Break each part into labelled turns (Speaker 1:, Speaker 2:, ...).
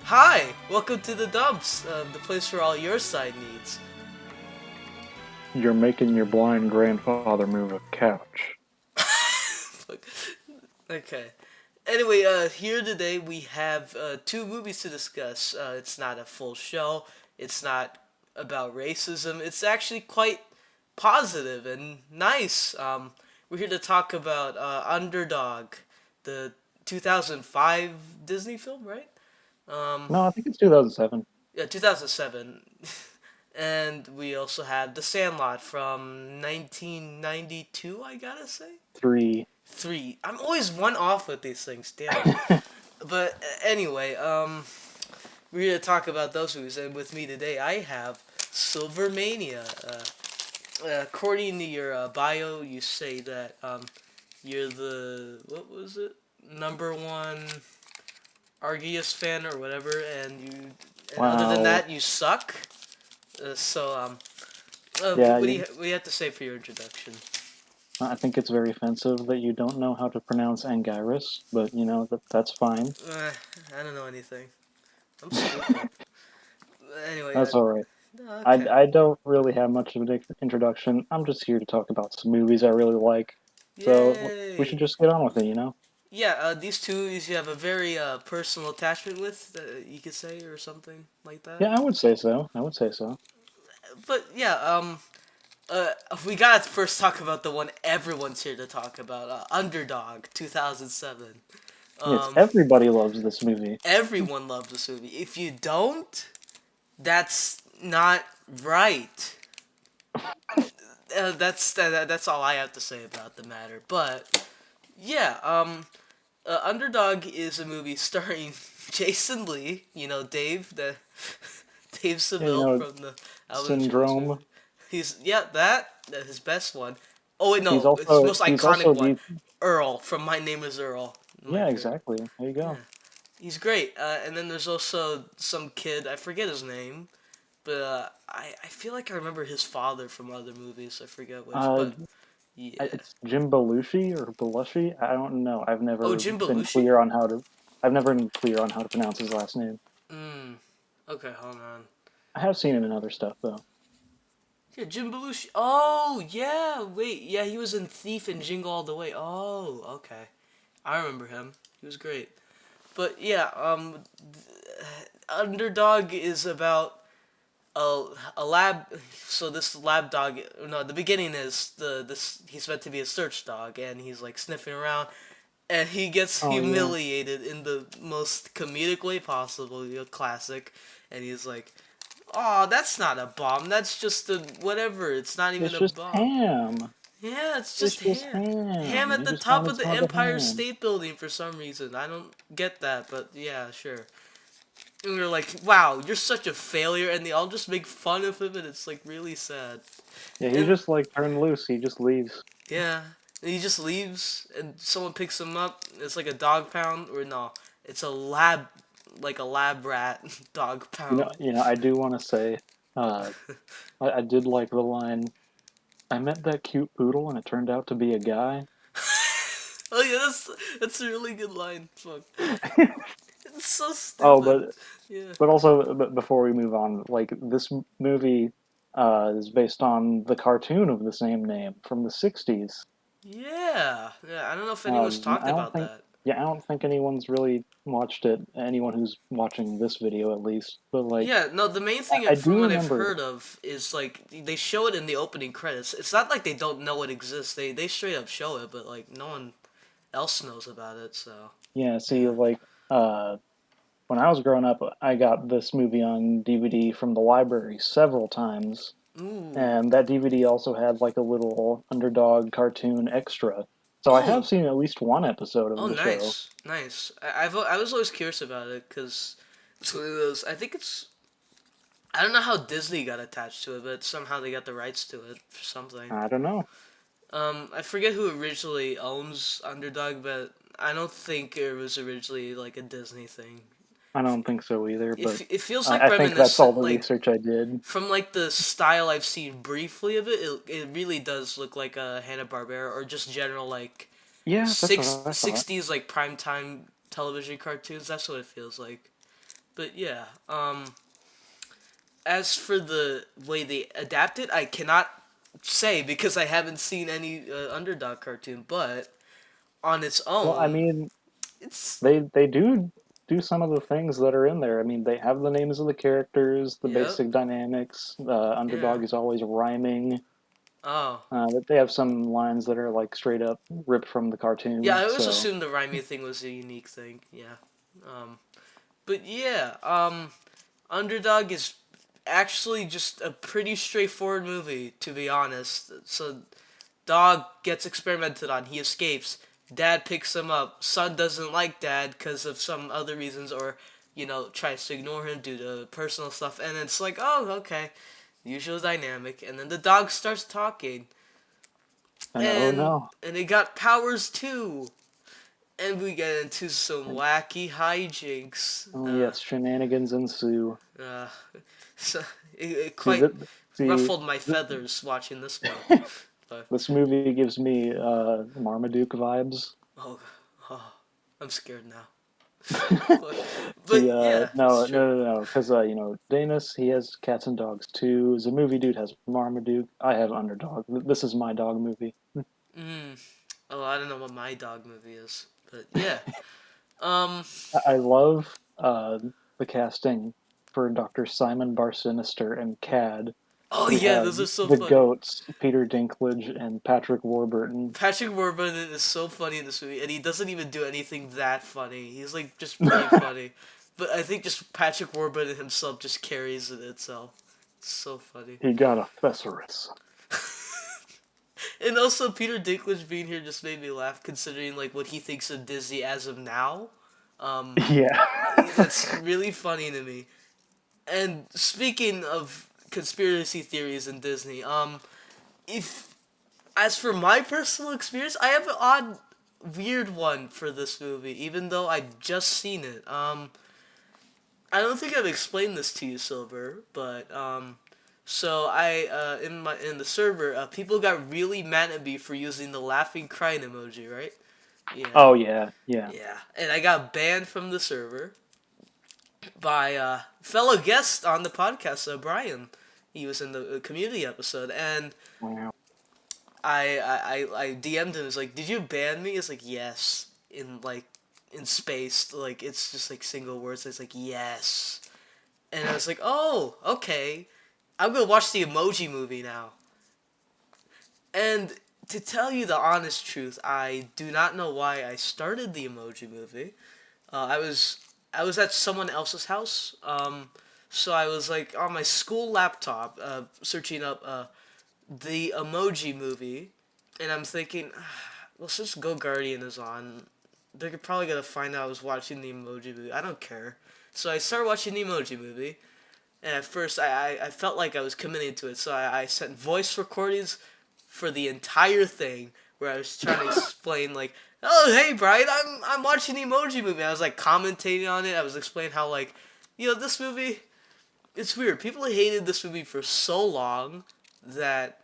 Speaker 1: Hi, welcome to the Dumps, the place for all your side needs.
Speaker 2: You're making your blind grandfather move a couch.
Speaker 1: Okay. Anyway, here today we have two movies to discuss. It's not a full show. It's not about racism. It's actually quite positive and nice. We're here to talk about Underdog, the 2005 Disney film, right? Um,
Speaker 2: No, I think it's 2007.
Speaker 1: yeah, 2007. And we also have The Sandlot from 1992, I gotta say.
Speaker 2: Three.
Speaker 1: Three. I'm always one off with these things, damn it. But anyway, we're here to talk about those movies, and with me today I have SilverMania. According to your bio, you say that you're the, what was it? Number one Argius fan or whatever, and other than
Speaker 2: Wow.
Speaker 1: that, you suck.
Speaker 2: Yeah,
Speaker 1: What do you have to say for your introduction?
Speaker 2: I think it's very offensive that you don't know how to pronounce Anguirus, but that's fine.
Speaker 1: Uh, I don't know anything. I'm stupid. Anyway,
Speaker 2: That's all right. I,
Speaker 1: okay.
Speaker 2: I don't really have much of an introduction. I'm just here to talk about some movies I really like. So we should
Speaker 1: Yay!
Speaker 2: just get on with it.
Speaker 1: Yeah, these two movies you have a very personal attachment with, you could say, or something like that.
Speaker 2: Yeah, I would say so. I would say so.
Speaker 1: But yeah, uh, we gotta first talk about the one everyone's here to talk about, Underdog, 2007.
Speaker 2: Yes,
Speaker 1: Um,
Speaker 2: everybody loves this movie.
Speaker 1: Everyone loves this movie. If you don't, that's not right. That's all I have to say about the matter. But yeah, Underdog is a movie starring Jason Lee. You know Dave, the Dave
Speaker 2: Yeah,
Speaker 1: Seville from the Alvin and Chipmunks
Speaker 2: Syndrome.
Speaker 1: movie. He's that's his best one. Oh wait,
Speaker 2: He's
Speaker 1: no, his
Speaker 2: also
Speaker 1: most
Speaker 2: he's
Speaker 1: iconic
Speaker 2: also
Speaker 1: one,
Speaker 2: the
Speaker 1: Earl from My Name Is Earl. My
Speaker 2: yeah,
Speaker 1: favorite.
Speaker 2: exactly. There you
Speaker 1: Yeah,
Speaker 2: go.
Speaker 1: he's great. And then there's also some kid, I forget his name, but I feel like I remember his father from other movies. I forget which,
Speaker 2: Uh,
Speaker 1: but yeah.
Speaker 2: it's Jim Belushi or Belushi. I don't know.
Speaker 1: Oh, Jim Belushi.
Speaker 2: I've never been clear on how to pronounce his last name.
Speaker 1: Hmm. Okay, hold on.
Speaker 2: I have seen him in other stuff though.
Speaker 1: Yeah, Jim Belushi. Oh, yeah. Wait, yeah, he was in Thief and Jingle All the Way. Oh, okay. I remember him. He was great. But yeah, Underdog is about a lab. So this lab dog. No, the beginning is this. He's meant to be a search dog, and he's like sniffing around, and he gets
Speaker 2: Oh yeah,
Speaker 1: humiliated in the most comedic way possible. You know, classic. And he's like, "Oh, that's not a bomb. That's just a whatever. It's not even
Speaker 2: it's
Speaker 1: a
Speaker 2: just
Speaker 1: bomb."
Speaker 2: ham.
Speaker 1: Yeah, it's
Speaker 2: It's
Speaker 1: just
Speaker 2: just
Speaker 1: ham. Ham
Speaker 2: ham.
Speaker 1: at
Speaker 2: You
Speaker 1: the
Speaker 2: just
Speaker 1: top
Speaker 2: wanted
Speaker 1: of the
Speaker 2: some of the
Speaker 1: Empire
Speaker 2: ham.
Speaker 1: State Building for some reason. I don't get that, but yeah, sure. And they're like, "Wow, you're such a failure," and they all just make fun of him, and it's like really sad.
Speaker 2: Yeah, he
Speaker 1: And
Speaker 2: just like turned loose. He just leaves.
Speaker 1: yeah, and he just leaves, and someone picks him up. It's like a dog pound, or no, it's a lab, like a lab rat dog pound.
Speaker 2: I do want to say, uh, I did like the line. I met that cute poodle and it turned out to be a guy.
Speaker 1: Oh yeah, that's a really good line. Fuck, it's so
Speaker 2: Oh,
Speaker 1: stupid.
Speaker 2: but
Speaker 1: Yeah.
Speaker 2: But also, before we move on, like this movie is based on the cartoon of the same name from the '60s.
Speaker 1: Yeah, yeah. I don't know if anyone's
Speaker 2: I
Speaker 1: talked
Speaker 2: don't
Speaker 1: about
Speaker 2: think,
Speaker 1: that.
Speaker 2: yeah, I don't think anyone's really watched it. Anyone who's watching this video, at least. But like,
Speaker 1: Yeah, no. The main thing
Speaker 2: I
Speaker 1: from
Speaker 2: do
Speaker 1: what I've
Speaker 2: remember.
Speaker 1: heard of is like they show it in the opening credits. It's not like they don't know it exists. They straight up show it, but like no one else knows about it. So
Speaker 2: Yeah, see,
Speaker 1: yeah.
Speaker 2: like, when I was growing up, I got this movie on DVD from the library several times,
Speaker 1: Ooh.
Speaker 2: and that DVD also had like a little underdog cartoon extra. So I have
Speaker 1: Oh.
Speaker 2: seen at least one episode
Speaker 1: Oh,
Speaker 2: of the show.
Speaker 1: nice, nice. I was always curious about it because it's one of those. I think it's. I don't know how Disney got attached to it, but somehow they got the rights to it for something.
Speaker 2: I don't know.
Speaker 1: I forget who originally owns Underdog, but I don't think it was originally like a Disney thing.
Speaker 2: I don't think so either, but
Speaker 1: It feels like
Speaker 2: I think that's all
Speaker 1: reminiscent,
Speaker 2: the
Speaker 1: like
Speaker 2: research I did.
Speaker 1: from like the style I've seen briefly of it. It really does look like a Hanna Barbera or just general like
Speaker 2: Yeah, that's what I thought.
Speaker 1: 60s like primetime television cartoons. That's what it feels like. But yeah, as for the way they adapt it, I cannot say because I haven't seen any Underdog cartoon. But on its
Speaker 2: Well, I
Speaker 1: own,
Speaker 2: mean,
Speaker 1: it's
Speaker 2: they do some of the things that are in there. I mean, they have the names of the characters, the
Speaker 1: yep,
Speaker 2: basic dynamics.
Speaker 1: yeah.
Speaker 2: Underdog is always rhyming.
Speaker 1: Oh,
Speaker 2: But they have some lines that are like straight up ripped from the
Speaker 1: yeah.
Speaker 2: cartoon.
Speaker 1: I always
Speaker 2: So
Speaker 1: assumed the rhyming thing was a unique thing. Yeah. Um, but yeah, Underdog is actually just a pretty straightforward movie, to be honest. So, dog gets experimented on. He escapes. Dad picks him up. Son doesn't like dad because of some other reasons, or tries to ignore him due to personal stuff. And it's like, oh, okay, usual dynamic. And then the dog starts talking,
Speaker 2: and oh
Speaker 1: and
Speaker 2: no,
Speaker 1: and it got powers too. And we get into some
Speaker 2: and
Speaker 1: wacky hijinks.
Speaker 2: oh yes, shenanigans ensue.
Speaker 1: Uh, so it
Speaker 2: See
Speaker 1: quite
Speaker 2: that see
Speaker 1: ruffled my
Speaker 2: th-
Speaker 1: feathers watching this one. But
Speaker 2: this movie gives me Marmaduke vibes.
Speaker 1: oh, oh I'm scared now. But
Speaker 2: See,
Speaker 1: yeah, it's
Speaker 2: no,
Speaker 1: true.
Speaker 2: no, no, no, because Danis he has cats and dogs too. The movie dude has Marmaduke. I have Underdog. This is my dog movie.
Speaker 1: Mm. Oh, I don't know what my dog movie is, but yeah. Um.
Speaker 2: I love the casting for Dr. Simon Bar Sinister and Cad.
Speaker 1: Oh
Speaker 2: We
Speaker 1: yeah,
Speaker 2: have
Speaker 1: those are so
Speaker 2: the
Speaker 1: funny.
Speaker 2: goats, Peter Dinklage and Patrick Warburton.
Speaker 1: Patrick Warburton is so funny in this movie, and he doesn't even do anything that funny. He's like just pretty funny, but I think just Patrick Warburton himself just carries it itself. It's so funny.
Speaker 2: He got a thesaurus.
Speaker 1: And also Peter Dinklage being here just made me laugh considering like what he thinks of Disney as of now. Um,
Speaker 2: Yeah.
Speaker 1: that's really funny to me. And speaking of conspiracy theories in Disney, if as for my personal experience, I have an odd, weird one for this movie, even though I've just seen it. I don't think I've explained this to you, Silver, but so in the server, people got really mad at me for using the laughing crying emoji, right? Yeah,
Speaker 2: Oh yeah, yeah.
Speaker 1: yeah, and I got banned from the server by fellow guest on the podcast, Brian. He was in the community episode, and
Speaker 2: Wow.
Speaker 1: I DM'd him. It's like, did you ban me? It's like, yes, in space, like it's just like single words. It's like yes, and I was like, oh, okay. I'm gonna watch the Emoji Movie now. And to tell you the honest truth, I do not know why I started the Emoji Movie. I was at someone else's house. So I was like on my school laptop, searching up the Emoji Movie, and I'm thinking, well, since Go Guardian is on, they're probably gonna find out I was watching the Emoji Movie. I don't care. So I started watching the Emoji Movie, and at first I felt like I was committed to it, so I sent voice recordings for the entire thing where I was trying to explain like, oh hey Brian, I'm watching the Emoji Movie. I was like commentating on it. I was explaining how like, this movie, it's weird. People hated this movie for so long that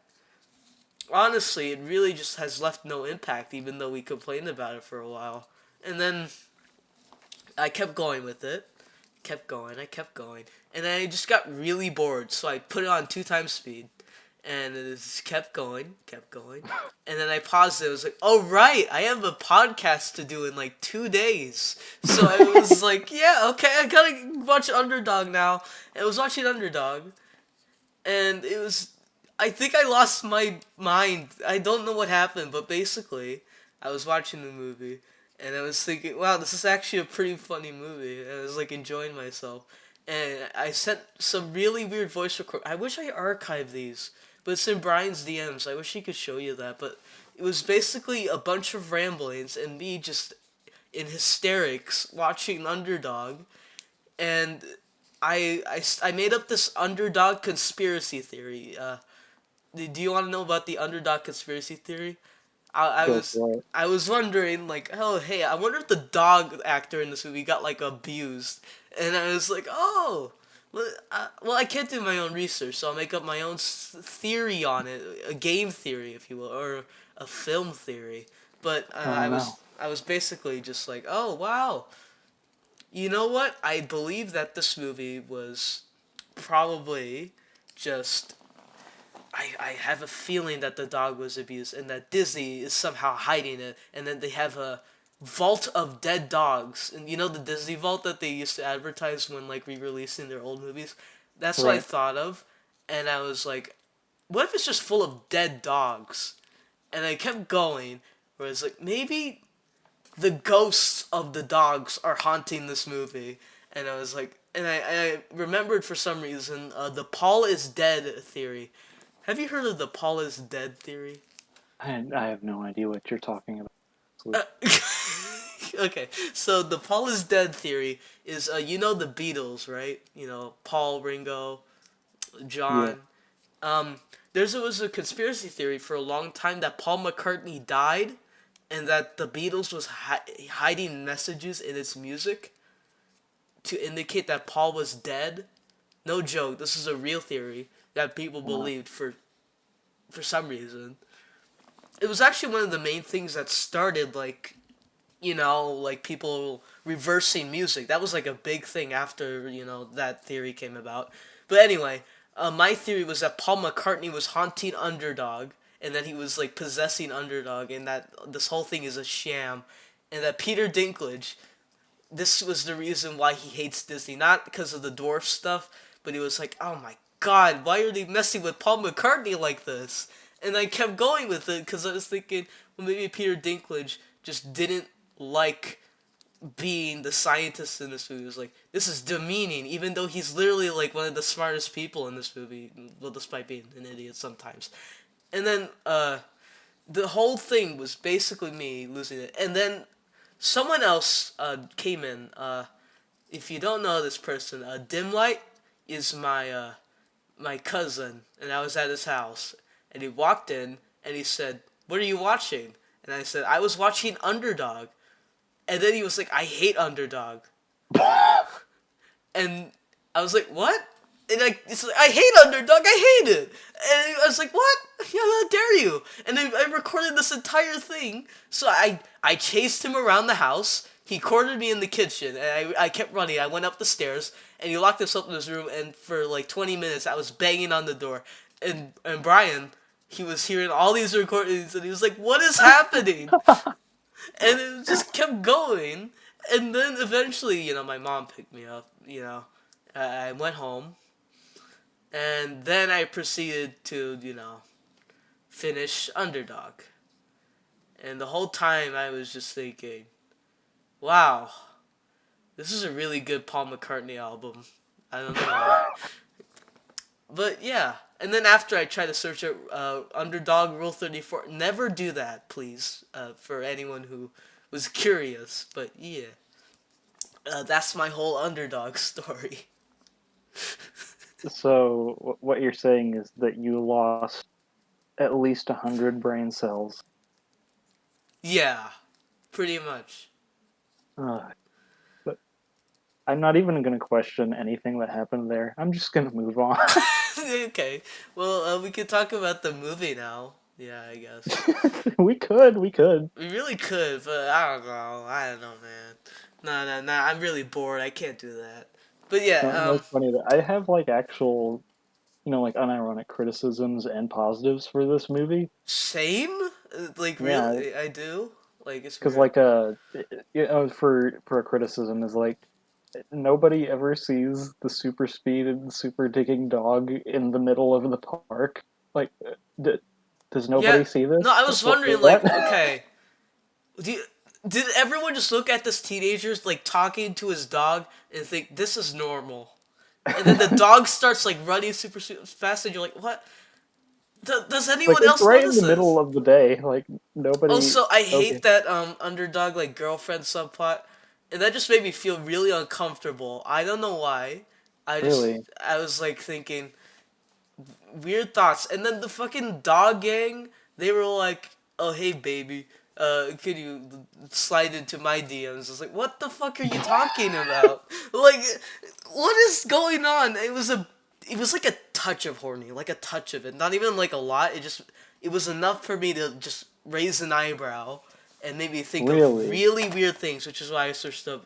Speaker 1: honestly it really just has left no impact, even though we complained about it for a while. And then I kept going with it, I kept going, and then I just got really bored, so I put it on 2 times speed, and it just kept going, and then I paused it. I was like, "Oh right, I have a podcast to do in like 2 days." So I was like, "Yeah, okay, I gotta watch Underdog now." And I was watching Underdog, and it was. I think I lost my mind. I don't know what happened, but basically, I was watching the movie, and I was thinking, wow, this is actually a pretty funny movie. And I was like enjoying myself. And I sent some really weird voice record. I wish I archived these, but it's in Brian's DMs. I wish he could show you that. But it was basically a bunch of ramblings and me just in hysterics watching Underdog. And I made up this Underdog conspiracy theory. Do you want to know about the Underdog conspiracy theory? I
Speaker 2: Go
Speaker 1: was
Speaker 2: for it.
Speaker 1: I was wondering like, oh hey, I wonder if the dog actor in this movie got like abused, and I was like, oh, well I can't do my own research, so I'll make up my own theory on it, a game theory, if you will, or a film theory. But
Speaker 2: Oh no.
Speaker 1: I was basically just like, oh wow, You know what? I believe that this movie was probably just. I have a feeling that the dog was abused and that Disney is somehow hiding it, and then they have a vault of dead dogs. And you know the Disney vault that they used to advertise when like re-releasing their old movies? That's what I
Speaker 2: Right.
Speaker 1: thought of. And I was like, what if it's just full of dead dogs? And I kept going, where it's like, maybe the ghosts of the dogs are haunting this movie. And I was like, and I remembered for some reason the Paul is dead theory. Have you heard of the Paul is dead theory?
Speaker 2: I have no idea what you're talking about.
Speaker 1: Uh, okay, so the Paul is dead theory is you know the Beatles, right? You know Paul, Ringo,
Speaker 2: Yeah.
Speaker 1: John. Um, there was a conspiracy theory for a long time that Paul McCartney died, and that the Beatles was hiding messages in its music to indicate that Paul was dead. No joke. This is a real theory that people
Speaker 2: Uh,
Speaker 1: believed for some reason. It was actually one of the main things that started like like people reversing music. That was like a big thing after that theory came about. But anyway, my theory was that Paul McCartney was haunting Underdog, and that he was like possessing Underdog, and that this whole thing is a sham, and that Peter Dinklage, this was the reason why he hates Disney, not because of the dwarf stuff, but he was like, oh my god, why are they messing with Paul McCartney like this? And I kept going with it because I was thinking, well, maybe Peter Dinklage just didn't like being the scientist in this movie. It was like, this is demeaning, even though he's literally like one of the smartest people in this movie, well, despite being an idiot sometimes. And then the whole thing was basically me losing it. And then someone else came in. If you don't know this person, Dimlight is my cousin, and I was at his house, and he walked in and he said, "What are you watching?" And I said, "I was watching Underdog." And then he was like, "I hate Underdog." And I was like, "What?" And like, it's like, "I hate Underdog. I hate it." And I was like, "What? Yeah, how dare you?" And then I recorded this entire thing. So I chased him around the house. He cornered me in the kitchen, and I kept running. I went up the stairs, and he locked himself in his room. And for like 20 minutes, I was banging on the door. And Brian, he was hearing all these recordings, and he was like, "What is happening?" And it just kept going. And then eventually, my mom picked me up. I went home, and then I proceeded to finish Underdog. And the whole time I was just thinking, wow, this is a really good Paul McCartney album. I don't know why. But yeah. And then after I tried to search it, Underdog Rule 34. Never do that, please, for anyone who was curious. But yeah. That's my whole Underdog story.
Speaker 2: so what you're saying is that you lost at least 100 brain cells.
Speaker 1: Yeah, pretty much.
Speaker 2: Uh, but I'm not even going to question anything that happened there. I'm just going to move on.
Speaker 1: Okay. Well, we could talk about the movie now. Yeah, I guess.
Speaker 2: we could.
Speaker 1: We really could, but I don't know. I don't know, man. No, no, no. I'm really bored. I can't do that. But yeah,
Speaker 2: No, it's funny that I have like actual, like unironic criticisms and positives for this movie.
Speaker 1: same? Like,
Speaker 2: Yeah,
Speaker 1: really? I do? Like, it's
Speaker 2: because
Speaker 1: weird.
Speaker 2: like for a criticism is like nobody ever sees the super speed and super digging dog in the middle of the park. Like, d- does
Speaker 1: Yeah.
Speaker 2: nobody see
Speaker 1: No, I
Speaker 2: this?
Speaker 1: was wondering,
Speaker 2: What?
Speaker 1: like, okay. Do you, did everyone just look at this teenager, like, talking to his dog and think, this is normal? And then the dog starts, like, running super fast, and you're like, what? Does
Speaker 2: Like
Speaker 1: anyone
Speaker 2: it's
Speaker 1: else
Speaker 2: right in
Speaker 1: notice
Speaker 2: the middle
Speaker 1: this?
Speaker 2: of the day. Like nobody.
Speaker 1: Also, I
Speaker 2: Okay,
Speaker 1: hate that underdog like girlfriend subplot, and that just made me feel really uncomfortable. I don't know why.
Speaker 2: really.
Speaker 1: I was like thinking weird thoughts, and then the fucking dog gang, they were like, "Oh hey baby, could you slide into my DMs?" I was like, "What the fuck are you talking about? Like, what is going on?" It was like a touch of horny, like a touch of it, not even like a lot. It was enough for me to just raise an eyebrow and made me think of
Speaker 2: Really?
Speaker 1: really weird things, which is why I searched up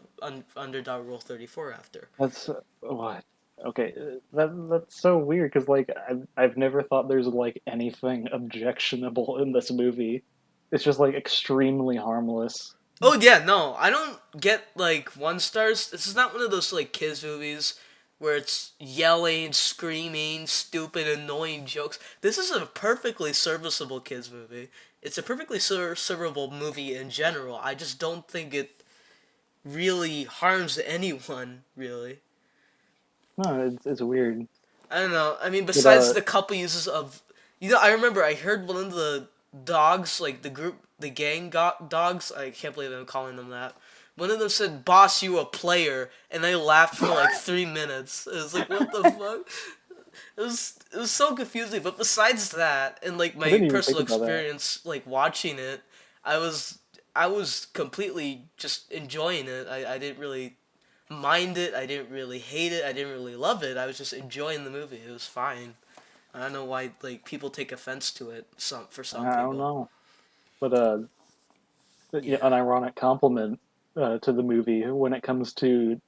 Speaker 1: Underdog Rule 34 after.
Speaker 2: That's what. Okay, that's so weird because like I've never thought there's like anything objectionable in this movie. It's just like extremely harmless.
Speaker 1: Oh yeah, no, I don't get like 1 stars. This is not one of those like kids movies where it's yelling, screaming, stupid, annoying jokes. This is a perfectly serviceable kids movie. It's a perfectly servable movie in general. I just don't think it really harms anyone, really.
Speaker 2: No, it's weird.
Speaker 1: I don't know. I mean,
Speaker 2: But
Speaker 1: besides the couple uses of, I remember I heard one of the dogs, like the group, the gang dogs. I can't believe I'm calling them that. One of them said, "Boss, you a player," and I laughed for like 3 minutes. It was like, what the fuck? It was so confusing. But besides that, and like
Speaker 2: I
Speaker 1: my
Speaker 2: didn't even think
Speaker 1: personal
Speaker 2: about that.
Speaker 1: experience, like watching it, I was I was completely just enjoying it. I didn't really mind it. I didn't really hate it. I didn't really love it. I was just enjoying the movie. It was fine. I don't know why like people take offense to it. For some
Speaker 2: I don't
Speaker 1: people.
Speaker 2: know. But yeah,
Speaker 1: Yeah.
Speaker 2: an ironic compliment to the movie when it comes to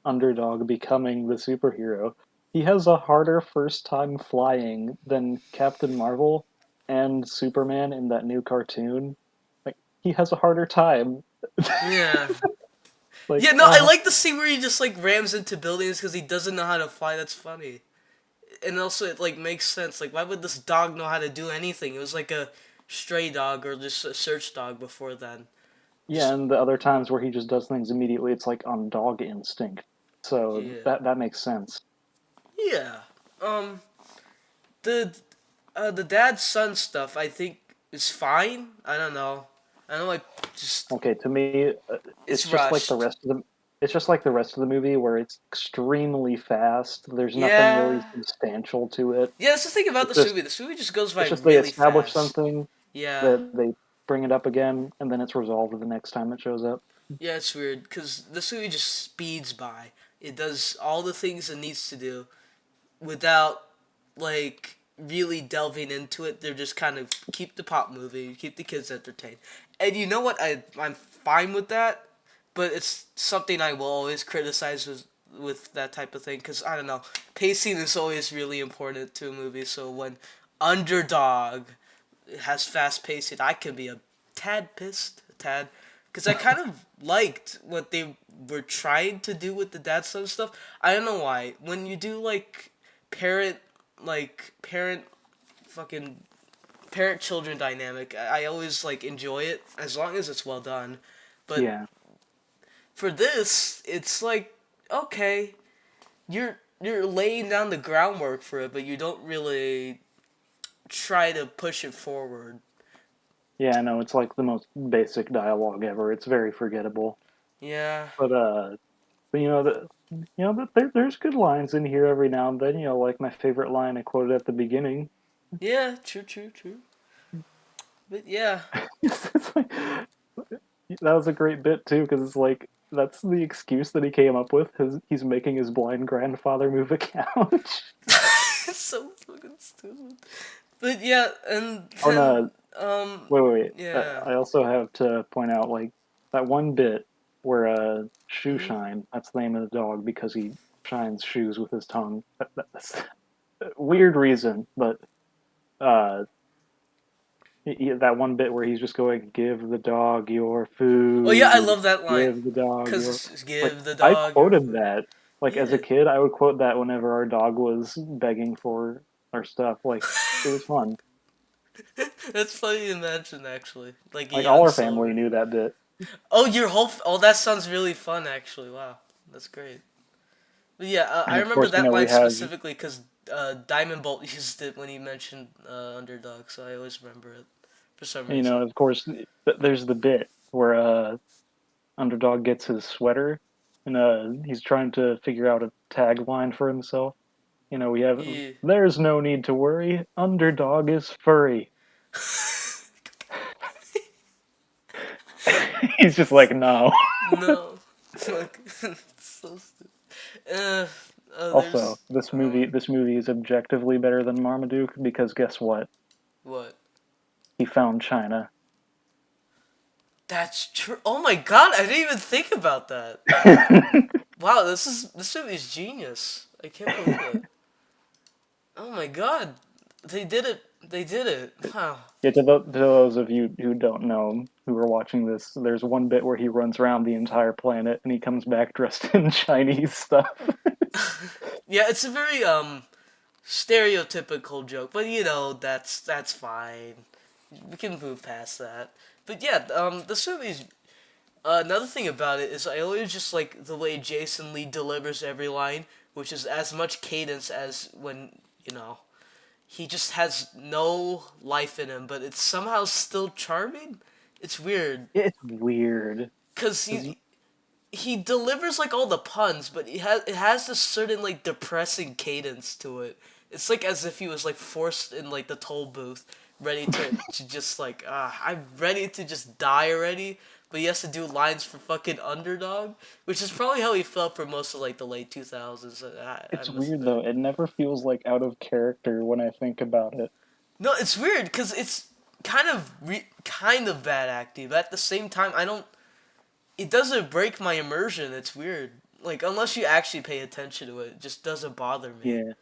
Speaker 2: Underdog becoming the superhero. He has a harder first time flying than Captain Marvel and Superman in that new cartoon. Like he has a harder time.
Speaker 1: Yeah.
Speaker 2: Like
Speaker 1: Yeah. No, I like the scene where he just like rams into buildings because he doesn't know how to fly. That's funny. And also it like makes sense. Like why would this dog know how to do anything? It was like a stray dog or just a search dog before then.
Speaker 2: yeah,
Speaker 1: Just
Speaker 2: and the other times where he just does things immediately, it's like on dog instinct. So
Speaker 1: yeah.
Speaker 2: that makes sense.
Speaker 1: Yeah. Um. The the dad son stuff I think is fine. I don't know. I know like just
Speaker 2: Okay, to me, it's
Speaker 1: it's
Speaker 2: just like the
Speaker 1: rushed.
Speaker 2: rest of the. It's just like the rest of the movie where it's extremely fast. There's nothing really
Speaker 1: Yeah.
Speaker 2: substantial to it.
Speaker 1: Yeah, that's the thing about
Speaker 2: It's
Speaker 1: this
Speaker 2: just
Speaker 1: movie. This movie just goes by
Speaker 2: it's just they
Speaker 1: really
Speaker 2: establish
Speaker 1: fast.
Speaker 2: something
Speaker 1: Yeah.
Speaker 2: that they bring it up again, and then it's resolved the next time it shows up.
Speaker 1: Yeah, it's weird because this movie just speeds by. It does all the things it needs to do without like really delving into it. They're just kind of keep the pop moving, keep the kids entertained. And you know what? I'm fine with that, but it's something I will always criticize with that type of thing because I don't know. Pacing is always really important to a movie. So when Underdog has fast pacing, I can be a tad pissed, a tad, because I kind of liked what they were trying to do with the dad son stuff. I don't know why. When you do parent, parent, fucking parent children dynamic, I always enjoy it as long as it's well done. But
Speaker 2: Yeah,
Speaker 1: for this, it's like okay, you're laying down the groundwork for it, but you don't really try to push it forward.
Speaker 2: yeah, I know it's like the most basic dialogue ever. It's very forgettable,
Speaker 1: Yeah.
Speaker 2: but but there's good lines in here every now and then. Like my favorite line I quoted at the beginning.
Speaker 1: Yeah, true, true, true. But yeah.
Speaker 2: It's like, that was a great bit too, because it's like that's the excuse that he came up with. He's making his blind grandfather move a couch.
Speaker 1: It's so fucking stupid. But yeah, and
Speaker 2: Oh
Speaker 1: then
Speaker 2: no! Wait.
Speaker 1: yeah.
Speaker 2: I also have to point out like that one bit where Shoe
Speaker 1: Hmm.
Speaker 2: Shine. That's the name of the dog because he shines shoes with his tongue. That's a weird reason, but uh, that one bit where he's just going, "Give the dog your
Speaker 1: Oh yeah, I
Speaker 2: food.
Speaker 1: love that line.
Speaker 2: Give the dog your."
Speaker 1: Cause
Speaker 2: Like
Speaker 1: give the
Speaker 2: I
Speaker 1: dog your
Speaker 2: quoted
Speaker 1: food.
Speaker 2: that. Like as a
Speaker 1: Yeah.
Speaker 2: kid, I would quote that whenever our dog was begging for our stuff. Like it was fun.
Speaker 1: That's funny to mention actually. Like a
Speaker 2: Like all
Speaker 1: young
Speaker 2: our family
Speaker 1: Silver.
Speaker 2: knew that bit.
Speaker 1: Oh, your whole. Oh, that sounds really fun actually. Wow, that's great. But yeah, I
Speaker 2: And of
Speaker 1: remember
Speaker 2: course,
Speaker 1: that line
Speaker 2: we have,
Speaker 1: specifically because Diamond Bolt used it when he mentioned Underdog, so I always remember it for some reason.
Speaker 2: of course, there's the bit where Underdog gets his sweater, and he's trying to figure out a tagline for himself. We have,
Speaker 1: Yeah.
Speaker 2: "There's no need to worry. Underdog is furry." He's just like, no.
Speaker 1: No, like so stupid. Uh,
Speaker 2: Also,
Speaker 1: there's
Speaker 2: this movie is objectively better than Marmaduke because guess what?
Speaker 1: what?
Speaker 2: He found China.
Speaker 1: That's true. Oh my god, I didn't even think about that. Wow, this movie is genius. I can't believe it. Oh my god, they did it. They did it. Wow.
Speaker 2: Yeah, to those of you who don't know who are watching this, there's one bit where he runs around the entire planet and he comes back dressed in Chinese stuff.
Speaker 1: Yeah, it's a very stereotypical joke, but that's fine. We can move past that. But yeah, this movie's another thing about it is I always just like the way Jason Lee delivers every line, which is as much cadence as when he just has no life in him, but it's somehow still charming. It's weird
Speaker 2: It's weird.
Speaker 1: because
Speaker 2: 'Cause
Speaker 1: he delivers like all the puns, but it has this certain like depressing cadence to it. It's like as if he was like forced in like the toll booth, ready to just like I'm ready to just die already. But he has to do lines for fucking Underdog, which is probably how he felt for most of like the late 2000s. I
Speaker 2: it's
Speaker 1: must
Speaker 2: weird
Speaker 1: admit.
Speaker 2: though. It never feels like out of character when I think about it.
Speaker 1: No, it's weird because it's kind of bad acting, but at the same time, I don't. It doesn't break my immersion. It's weird. Like unless you actually pay attention to it, it just doesn't bother me.
Speaker 2: Yeah.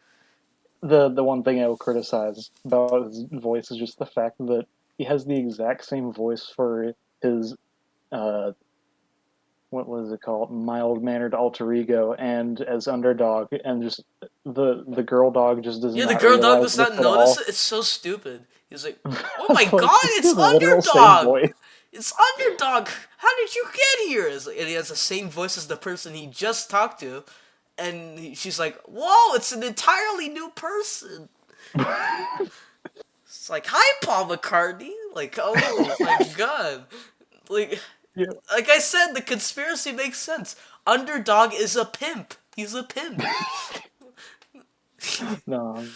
Speaker 2: The one thing I will criticize about his voice is just the fact that he has the exact same voice for his uh what was it called, mild mannered alter ego and as Underdog, and just the girl dog just does
Speaker 1: Yeah, the
Speaker 2: not
Speaker 1: girl dog
Speaker 2: realize
Speaker 1: does
Speaker 2: this
Speaker 1: not
Speaker 2: at
Speaker 1: notice
Speaker 2: all.
Speaker 1: it. It's so stupid. He's like, "Oh my
Speaker 2: It's like
Speaker 1: god,
Speaker 2: it's
Speaker 1: it's
Speaker 2: his literal same
Speaker 1: Underdog!
Speaker 2: voice.
Speaker 1: It's Underdog! How did you get here?" And he has the same voice as the person he just talked to, and she's like, "Whoa, it's an entirely new person." It's like, "Hi, Paul McCartney." Like, oh my god, like,
Speaker 2: Yeah.
Speaker 1: like I said, the conspiracy makes sense. Underdog is a pimp. He's a pimp.
Speaker 2: No.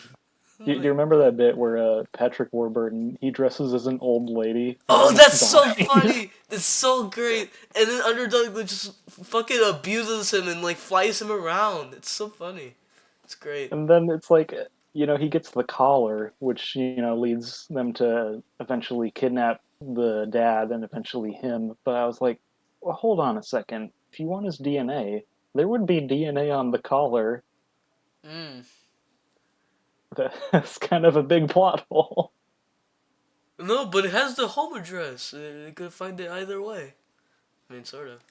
Speaker 2: Do you
Speaker 1: Like,
Speaker 2: remember that bit where Patrick Warburton he dresses as an old lady and
Speaker 1: oh,
Speaker 2: almost
Speaker 1: that's so
Speaker 2: dies?
Speaker 1: funny. That's so great. And then Underdog like, just fucking abuses him and like flies him around. It's so funny. It's great.
Speaker 2: And then it's like, he gets the collar, which leads them to eventually kidnap the dad and eventually him. But I was like, well, hold on a second. If you want his DNA, there would be DNA on the collar.
Speaker 1: Mm.
Speaker 2: That's kind of a big plot hole.
Speaker 1: No, but it has the home address. You could find it either way. I mean, sort of.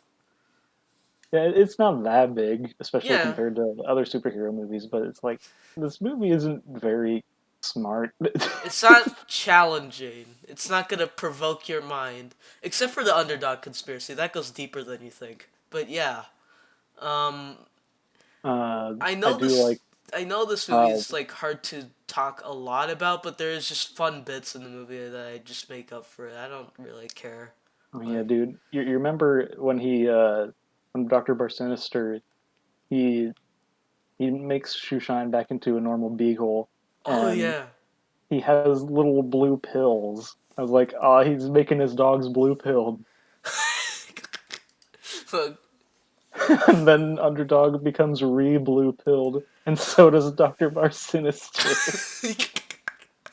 Speaker 2: Yeah, it's not that big, especially
Speaker 1: Yeah,
Speaker 2: compared to other superhero movies. But it's like this movie isn't very smart.
Speaker 1: it's not challenging. It's not gonna provoke your mind, except for the Underdog conspiracy. That goes deeper than you think. But yeah, um, I
Speaker 2: I
Speaker 1: know
Speaker 2: do
Speaker 1: this.
Speaker 2: like.
Speaker 1: I know this movie
Speaker 2: Uh,
Speaker 1: is like hard to talk a lot about, but there is just fun bits in the movie that I just make up for it. I don't really care.
Speaker 2: oh yeah,
Speaker 1: Like,
Speaker 2: dude. You remember when Dr. Barsinister he he makes Shoeshine back into a normal beagle,
Speaker 1: oh
Speaker 2: and
Speaker 1: yeah,
Speaker 2: he has little blue pills. I was like, oh, he's making his dogs blue pilled.
Speaker 1: look,
Speaker 2: And then Underdog becomes re-blue pilled, and so does Dr. Barsinister.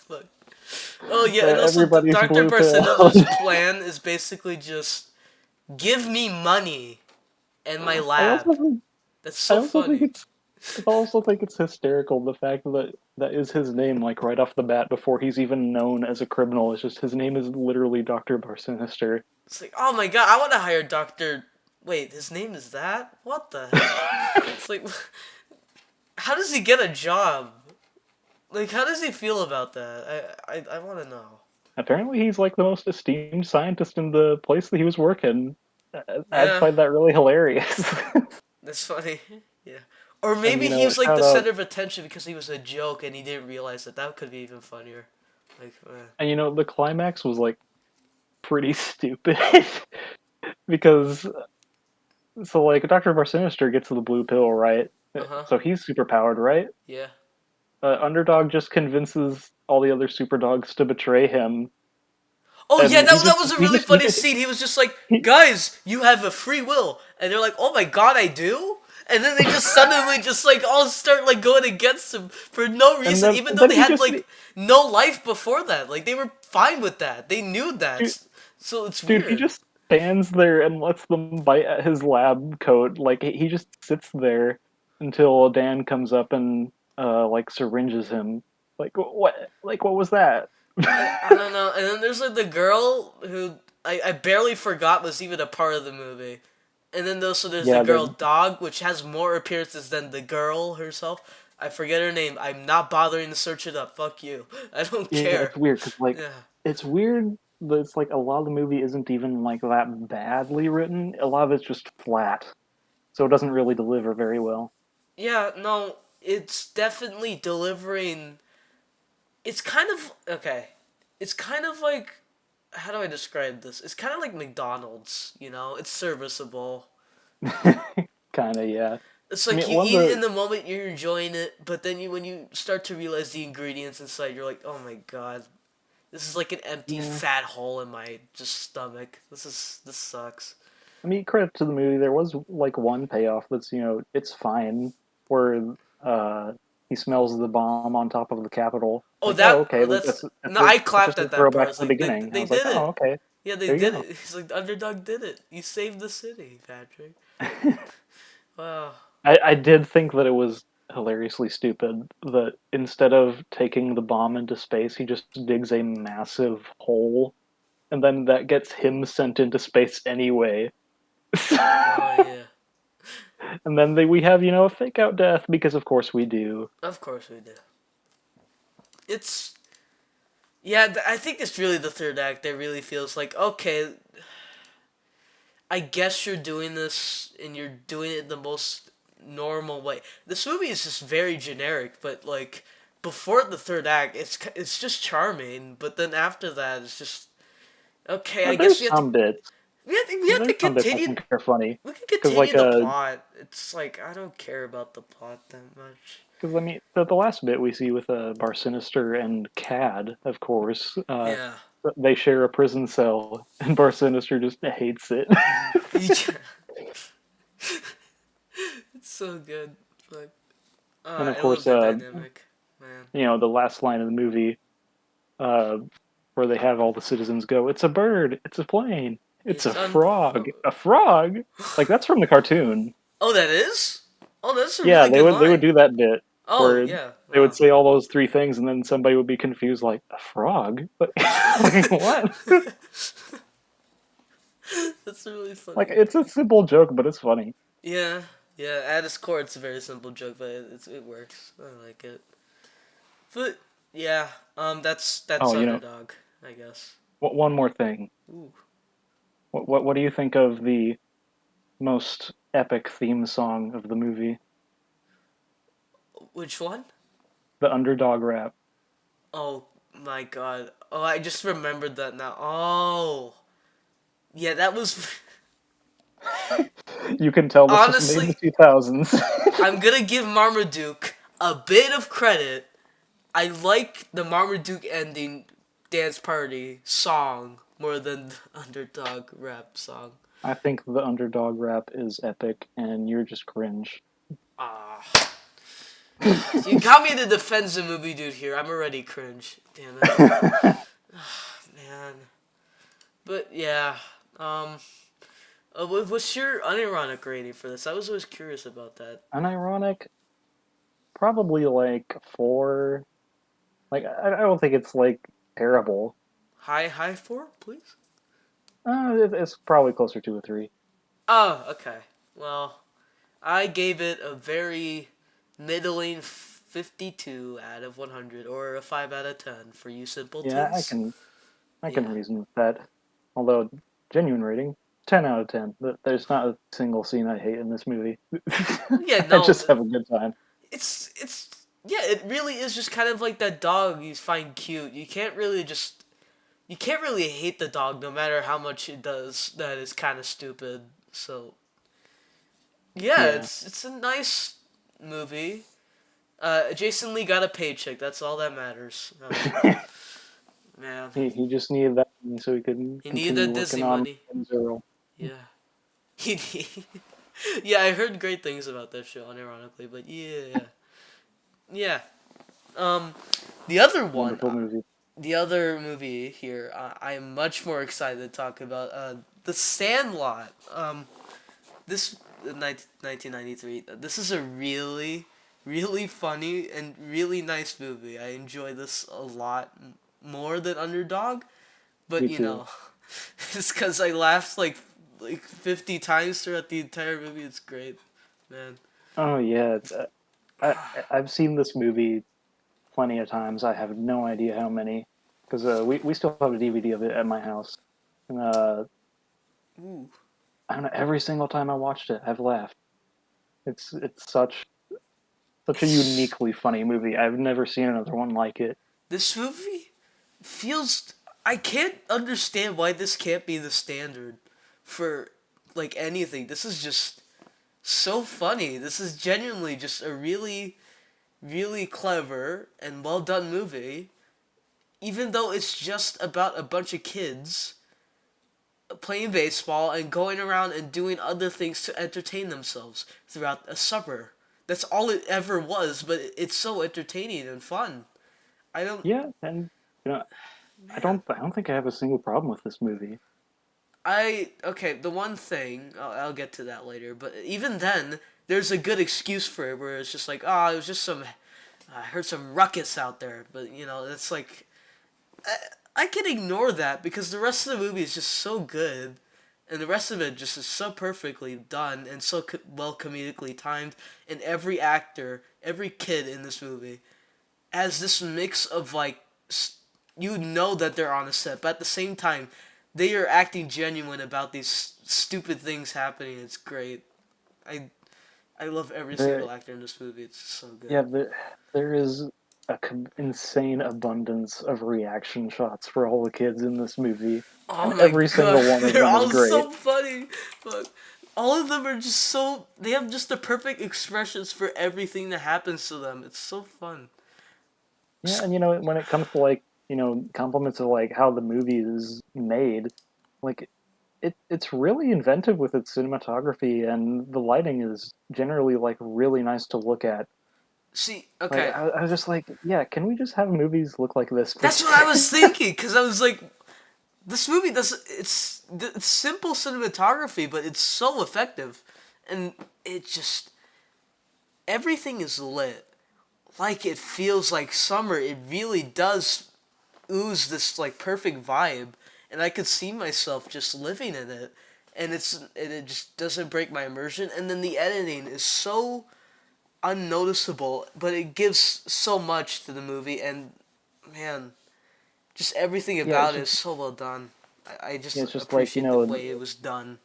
Speaker 1: look. Oh yeah, and also
Speaker 2: Everybody's
Speaker 1: Doctor
Speaker 2: blue pilled.
Speaker 1: Barcelo's plan is basically just give me money and my
Speaker 2: I
Speaker 1: lab.
Speaker 2: also think
Speaker 1: That's
Speaker 2: I
Speaker 1: so
Speaker 2: also think
Speaker 1: funny.
Speaker 2: it's I also think it's hysterical the fact that that is his name, like right off the bat before he's even known as a criminal. It's just his name is literally Dr. Barsinister.
Speaker 1: It's like, oh my god, I want to hire Doctor. Wait, his name is that? What the heck? It's like, how does he get a job? Like, how does he feel about that? I want to know.
Speaker 2: Apparently, he's like the most esteemed scientist in the place that he was working. I
Speaker 1: Yeah,
Speaker 2: find that really hilarious.
Speaker 1: that's funny. Yeah. Or
Speaker 2: And
Speaker 1: maybe he was like
Speaker 2: shout
Speaker 1: the
Speaker 2: out,
Speaker 1: center of attention because he was a joke and he didn't realize that. That could be even funnier. Like,
Speaker 2: and the climax was like pretty stupid because so like Dr. Barsinister gets the blue pill, right?
Speaker 1: uh huh.
Speaker 2: So he's super powered, right?
Speaker 1: Yeah.
Speaker 2: Underdog just convinces all the other super dogs to betray him,
Speaker 1: Oh yeah,
Speaker 2: and
Speaker 1: that was a
Speaker 2: he
Speaker 1: really
Speaker 2: just
Speaker 1: funny scene. He was just like,
Speaker 2: he,
Speaker 1: "Guys, you have a free will," and they're like, "Oh my god, I do." And then they just suddenly just like all start like going against him for no
Speaker 2: and
Speaker 1: reason,
Speaker 2: then
Speaker 1: even
Speaker 2: and
Speaker 1: though
Speaker 2: then
Speaker 1: they
Speaker 2: he
Speaker 1: had
Speaker 2: just
Speaker 1: like no life before that. Like they were fine with that. They knew that.
Speaker 2: dude,
Speaker 1: So it's
Speaker 2: dude he
Speaker 1: weird.
Speaker 2: just stands there and lets them bite at his lab coat. Like he just sits there until Dan comes up and like syringes him. Like what? Like what was that?
Speaker 1: I don't know. And then there's like the girl who I barely forgot was even a part of the movie. And then also there's the
Speaker 2: Yeah,
Speaker 1: girl
Speaker 2: the
Speaker 1: dog, which has more appearances than the girl herself. I forget her name. I'm not bothering to search it up. Fuck you. I don't
Speaker 2: yeah,
Speaker 1: care.
Speaker 2: it's weird because like
Speaker 1: Yeah.
Speaker 2: it's weird that it's like a lot of the movie isn't even like that badly written. A lot of it's just flat, so it doesn't really deliver very well.
Speaker 1: Yeah, no, it's definitely delivering. It's kind of okay. It's kind of like how do I describe this? It's kind of like McDonald's, you know? It's serviceable.
Speaker 2: Kind of, yeah.
Speaker 1: It's
Speaker 2: I
Speaker 1: like
Speaker 2: mean,
Speaker 1: you
Speaker 2: one of
Speaker 1: eat it
Speaker 2: the
Speaker 1: in the moment, you're enjoying it, but then when you start to realize the ingredients inside, you're like, "Oh my god. This is like an empty
Speaker 2: yeah.
Speaker 1: fat hole in my just stomach. This sucks."
Speaker 2: I mean, credit to the movie. There was like one payoff that's it's fine, where uh he smells the bomb on top of the Capitol.
Speaker 1: Oh,
Speaker 2: Like, oh,
Speaker 1: that
Speaker 2: okay,
Speaker 1: that's
Speaker 2: that's that's
Speaker 1: no,
Speaker 2: a
Speaker 1: I
Speaker 2: that's
Speaker 1: clapped
Speaker 2: just a
Speaker 1: at that part.
Speaker 2: throwback to
Speaker 1: It's
Speaker 2: the
Speaker 1: like
Speaker 2: beginning. I
Speaker 1: they
Speaker 2: was like,
Speaker 1: did
Speaker 2: oh,
Speaker 1: it.
Speaker 2: okay,
Speaker 1: Yeah, they
Speaker 2: there you
Speaker 1: did
Speaker 2: go.
Speaker 1: it. He's like, the underdog did it. You saved the city, Patrick. Wow.
Speaker 2: I did think that it was hilariously stupid that instead of taking the bomb into space, he just digs a massive hole, and then that gets him sent into space anyway.
Speaker 1: Oh yeah.
Speaker 2: And then we have a fake out death because of course we do.
Speaker 1: Of course we did. It's yeah. I think it's really the third act that really feels like okay. I guess you're doing this and you're doing it the most normal way. This movie is just very generic, but like before the third act, it's just charming. But then after that, it's just okay. I guess
Speaker 2: There's some bits.
Speaker 1: we have to
Speaker 2: There's some bits I
Speaker 1: continue.
Speaker 2: think are funny
Speaker 1: We can
Speaker 2: because
Speaker 1: continue the plot. It's like I don't care about the plot that much.
Speaker 2: I mean the last bit we see with Bar Sinister and Cad, of course,
Speaker 1: Yeah.
Speaker 2: they share a prison cell, and Bar Sinister just hates it.
Speaker 1: it's so good. Like
Speaker 2: And of
Speaker 1: I love
Speaker 2: course,
Speaker 1: that dynamic, man.
Speaker 2: the last line of the movie, uh, where they have all the citizens go, "It's a bird, it's a plane, it's a
Speaker 1: It's
Speaker 2: frog, a frog." Like that's from the cartoon.
Speaker 1: Oh, that is. Oh, that's a
Speaker 2: Yeah,
Speaker 1: really good
Speaker 2: they would
Speaker 1: line.
Speaker 2: do that bit
Speaker 1: Oh
Speaker 2: where
Speaker 1: yeah.
Speaker 2: they would
Speaker 1: Wow.
Speaker 2: say all those three things, and then somebody would be confused, like a frog. Like what?
Speaker 1: That's really
Speaker 2: Like
Speaker 1: funny.
Speaker 2: it's a simple joke, but it's funny.
Speaker 1: Yeah, yeah. At its core, it's a very simple joke, but it works. I like it. But yeah, that's
Speaker 2: Oh,
Speaker 1: underdog, I guess.
Speaker 2: one more thing.
Speaker 1: Ooh,
Speaker 2: What do you think of the most epic theme song of the movie,
Speaker 1: which one?
Speaker 2: the Underdog rap?
Speaker 1: Oh my god. Oh, I just remembered that now. Oh, yeah. That was
Speaker 2: You can tell this was made in the
Speaker 1: honestly.
Speaker 2: 2000s.
Speaker 1: I'm gonna give Marmaduke a bit of credit. I like the Marmaduke ending dance party song more than the underdog rap song.
Speaker 2: I think the Underdog rap is epic, and you're just cringe.
Speaker 1: Ah, you got me to defend the movie, dude. Here, I'm already cringe. Damn it, man. But yeah, um, what's your unironic rating for this? I was always curious about that.
Speaker 2: Unironic, probably like 4. Like I don't think it's like terrible.
Speaker 1: High four, please.
Speaker 2: It's probably closer to a 3.
Speaker 1: Oh, okay. Well, I gave it a very middling 52 out of 100 or a 5 out of 10 for you
Speaker 2: Yeah,
Speaker 1: simpletons.
Speaker 2: I can
Speaker 1: Yeah.
Speaker 2: reason with that. Although genuine rating, 10 out of 10. There's not a single scene I hate in this movie.
Speaker 1: Yeah,
Speaker 2: I
Speaker 1: no,
Speaker 2: just have a good time.
Speaker 1: it's yeah, it really is just kind of like that dog you find cute. You can't really hate the dog no matter how much it does that is kind of stupid. So, yeah,
Speaker 2: Yeah,
Speaker 1: it's a nice movie. Jason Lee got a paycheck. That's all that matters. Man,
Speaker 2: he just needed that so he could
Speaker 1: he needed
Speaker 2: continue
Speaker 1: that Disney
Speaker 2: working on
Speaker 1: money.
Speaker 2: Zero.
Speaker 1: Yeah. He, yeah, I heard great things about that show, unironically, but yeah, yeah. Um, the other one,
Speaker 2: Wonderful movie.
Speaker 1: the other movie here, I'm much more excited to talk about. The Sandlot. This 1993. This is a really funny and really nice movie. I enjoy this a lot more than Underdog, but
Speaker 2: Me too.
Speaker 1: it's because I laughed like 50 times throughout the entire movie. It's great, man.
Speaker 2: Oh yeah, I've seen this movie plenty of times. I have no idea how many, because we still have a DVD of it at my house, and
Speaker 1: Ooh.
Speaker 2: I don't know. Every single time I watched it, I've laughed. It's such a
Speaker 1: It's
Speaker 2: uniquely funny movie. I've never seen another one like it.
Speaker 1: This movie feels. I can't understand why this can't be the standard for like anything. This is just so funny. This is genuinely just a really clever and well done movie. Even though it's just about a bunch of kids playing baseball and going around and doing other things to entertain themselves throughout a summer. That's all it ever was, but it's so entertaining and fun. I don't,
Speaker 2: Yeah, and you know,
Speaker 1: man.
Speaker 2: I don't think I have a single problem with this movie.
Speaker 1: Okay, the one thing, I'll get to that later, but even then, there's a good excuse for it where it's just like, oh, it was just I heard some ruckus out there, but it's like, I, I can ignore that because the rest of the movie is just so good, and the rest of it just is so perfectly done and so well comedically timed, and every actor, every kid in this movie has this mix of like, you know that they're on a set, but at the same time, they are acting genuine about these stupid things happening. It's great. I I love every
Speaker 2: There,
Speaker 1: single actor in this movie. It's so good.
Speaker 2: yeah, there is a insane abundance of reaction shots for all the kids in this movie,
Speaker 1: Oh
Speaker 2: and
Speaker 1: my
Speaker 2: every
Speaker 1: god,
Speaker 2: single one of
Speaker 1: they're
Speaker 2: them is
Speaker 1: all
Speaker 2: great.
Speaker 1: so funny. But all of them are just so. They have just the perfect expressions for everything that happens to them. It's so fun.
Speaker 2: Yeah, and when it comes to like compliments of like how the movie is made, like it's really inventive with its cinematography, and the lighting is generally like really nice to look at.
Speaker 1: See,
Speaker 2: Like
Speaker 1: okay,
Speaker 2: I was just like, yeah, can we just have movies look like this,
Speaker 1: that's what
Speaker 2: please?
Speaker 1: I was thinking. Cause I was like, this movie does it's simple cinematography, but it's so effective, and it just everything is lit like it feels like summer. It really does ooze this like perfect vibe, and I could see myself just living in it. And it just doesn't break my immersion. And then the editing is so unnoticeable, but it gives so much to the movie. And man, just everything
Speaker 2: Yeah,
Speaker 1: about it is so well done. I just
Speaker 2: it's just like
Speaker 1: appreciate the way it was done.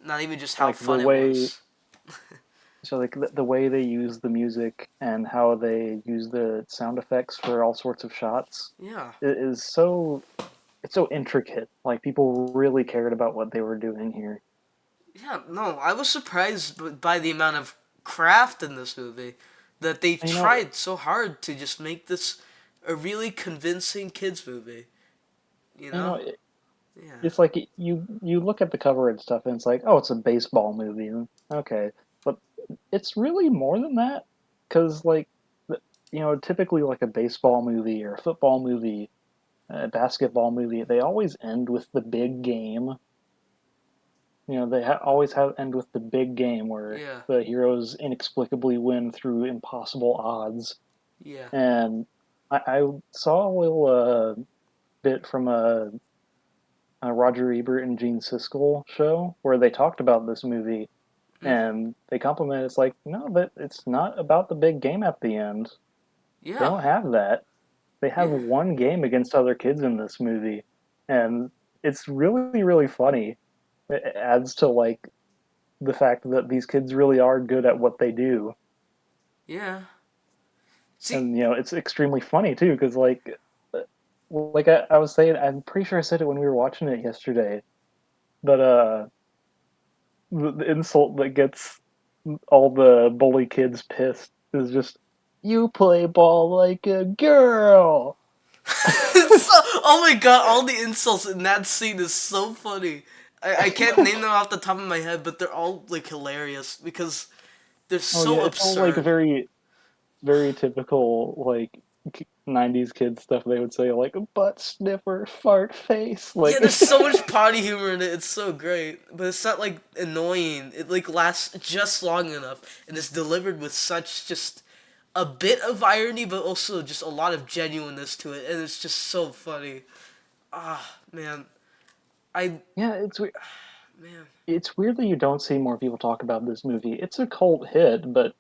Speaker 1: Not even just how
Speaker 2: like the
Speaker 1: fun it
Speaker 2: way
Speaker 1: was.
Speaker 2: like the way they use the music and how they use the sound effects for all sorts of shots
Speaker 1: Yeah.
Speaker 2: is so it's so intricate. Like people really cared about what they were doing here.
Speaker 1: Yeah, no, I was surprised by the amount of craft in this movie. That they
Speaker 2: And,
Speaker 1: tried so hard to just make this a really convincing kids movie. You
Speaker 2: you know,
Speaker 1: know? Yeah.
Speaker 2: it's like you look at the cover and stuff, and it's like, oh, it's a baseball movie. Okay, but it's really more than that, because like, typically like a baseball movie or a football movie, a basketball movie, they always end with the big game. They always have end with the big game where
Speaker 1: Yeah.
Speaker 2: the heroes inexplicably win through impossible odds.
Speaker 1: Yeah.
Speaker 2: And I saw a little bit from a Roger Ebert and Gene Siskel show where they talked about this movie,
Speaker 1: Mm.
Speaker 2: and they complimented. It's like, no, but it's not about the big game at the end. They
Speaker 1: Yeah.
Speaker 2: don't have that. They have
Speaker 1: Yeah.
Speaker 2: one game against other kids in this movie, and it's really funny. It adds to like the fact that these kids really are good at what they do,
Speaker 1: Yeah. See,
Speaker 2: and it's extremely funny too because I was saying, I'm pretty sure I said it when we were watching it yesterday, but the insult that gets all the bully kids pissed is just, you play ball like a girl.
Speaker 1: oh my god, all the insults in that scene is so funny. I can't name them off the top of my head, but they're all like hilarious because they're
Speaker 2: Oh yeah,
Speaker 1: so
Speaker 2: it's all like
Speaker 1: absurd.
Speaker 2: very typical, like '90s kids stuff, they would say like butt sniffer, fart face,
Speaker 1: Yeah,
Speaker 2: like
Speaker 1: there's so much potty humor in it. It's so great, but it's not like annoying. It like lasts just long enough, and it's delivered with such just a bit of irony, but also just a lot of genuineness to it, and it's just so funny. Ah, man, I
Speaker 2: yeah,
Speaker 1: man,
Speaker 2: it's weird that you don't see more people talk about this movie. It's a cult hit, but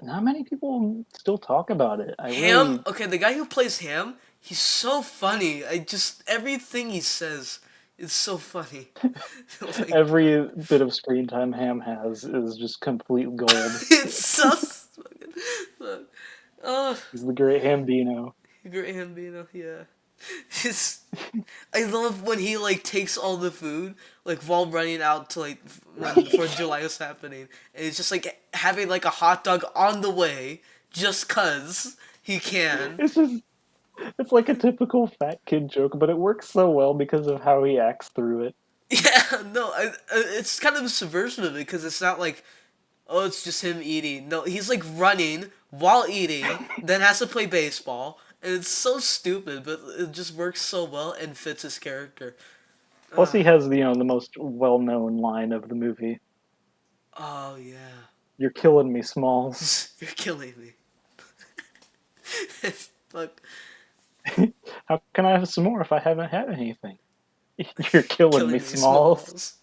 Speaker 2: not many people still talk about it. I
Speaker 1: Ham.
Speaker 2: really
Speaker 1: Okay, the guy who plays Ham, he's so funny. I just everything he says is so funny. Oh my god,
Speaker 2: every bit of screen time Ham has is just complete gold.
Speaker 1: it's so fucking. Oh,
Speaker 2: He's the great Hambino.
Speaker 1: Graham Bino, yeah. It's, I love when he like takes all the food like while running out to like when the 4th of July is happening, and it's just like having like a hot dog on the way just cause he can.
Speaker 2: It's just it's like a typical fat kid joke, but it works so well because of how he acts through it.
Speaker 1: Yeah, no, it's kind of a subversion of it because it's not like, oh, it's just him eating. No, he's like running while eating, then has to play baseball, and it's so stupid, but it just works so well and fits his character.
Speaker 2: Plus,
Speaker 1: Uh,
Speaker 2: he has the most well-known line of the movie:
Speaker 1: oh yeah.
Speaker 2: "You're killing me, Smalls."
Speaker 1: You're killing me. Fuck.
Speaker 2: How can I have some more if I haven't had anything? You're killing me,
Speaker 1: Killing me,
Speaker 2: Smalls.
Speaker 1: Smalls.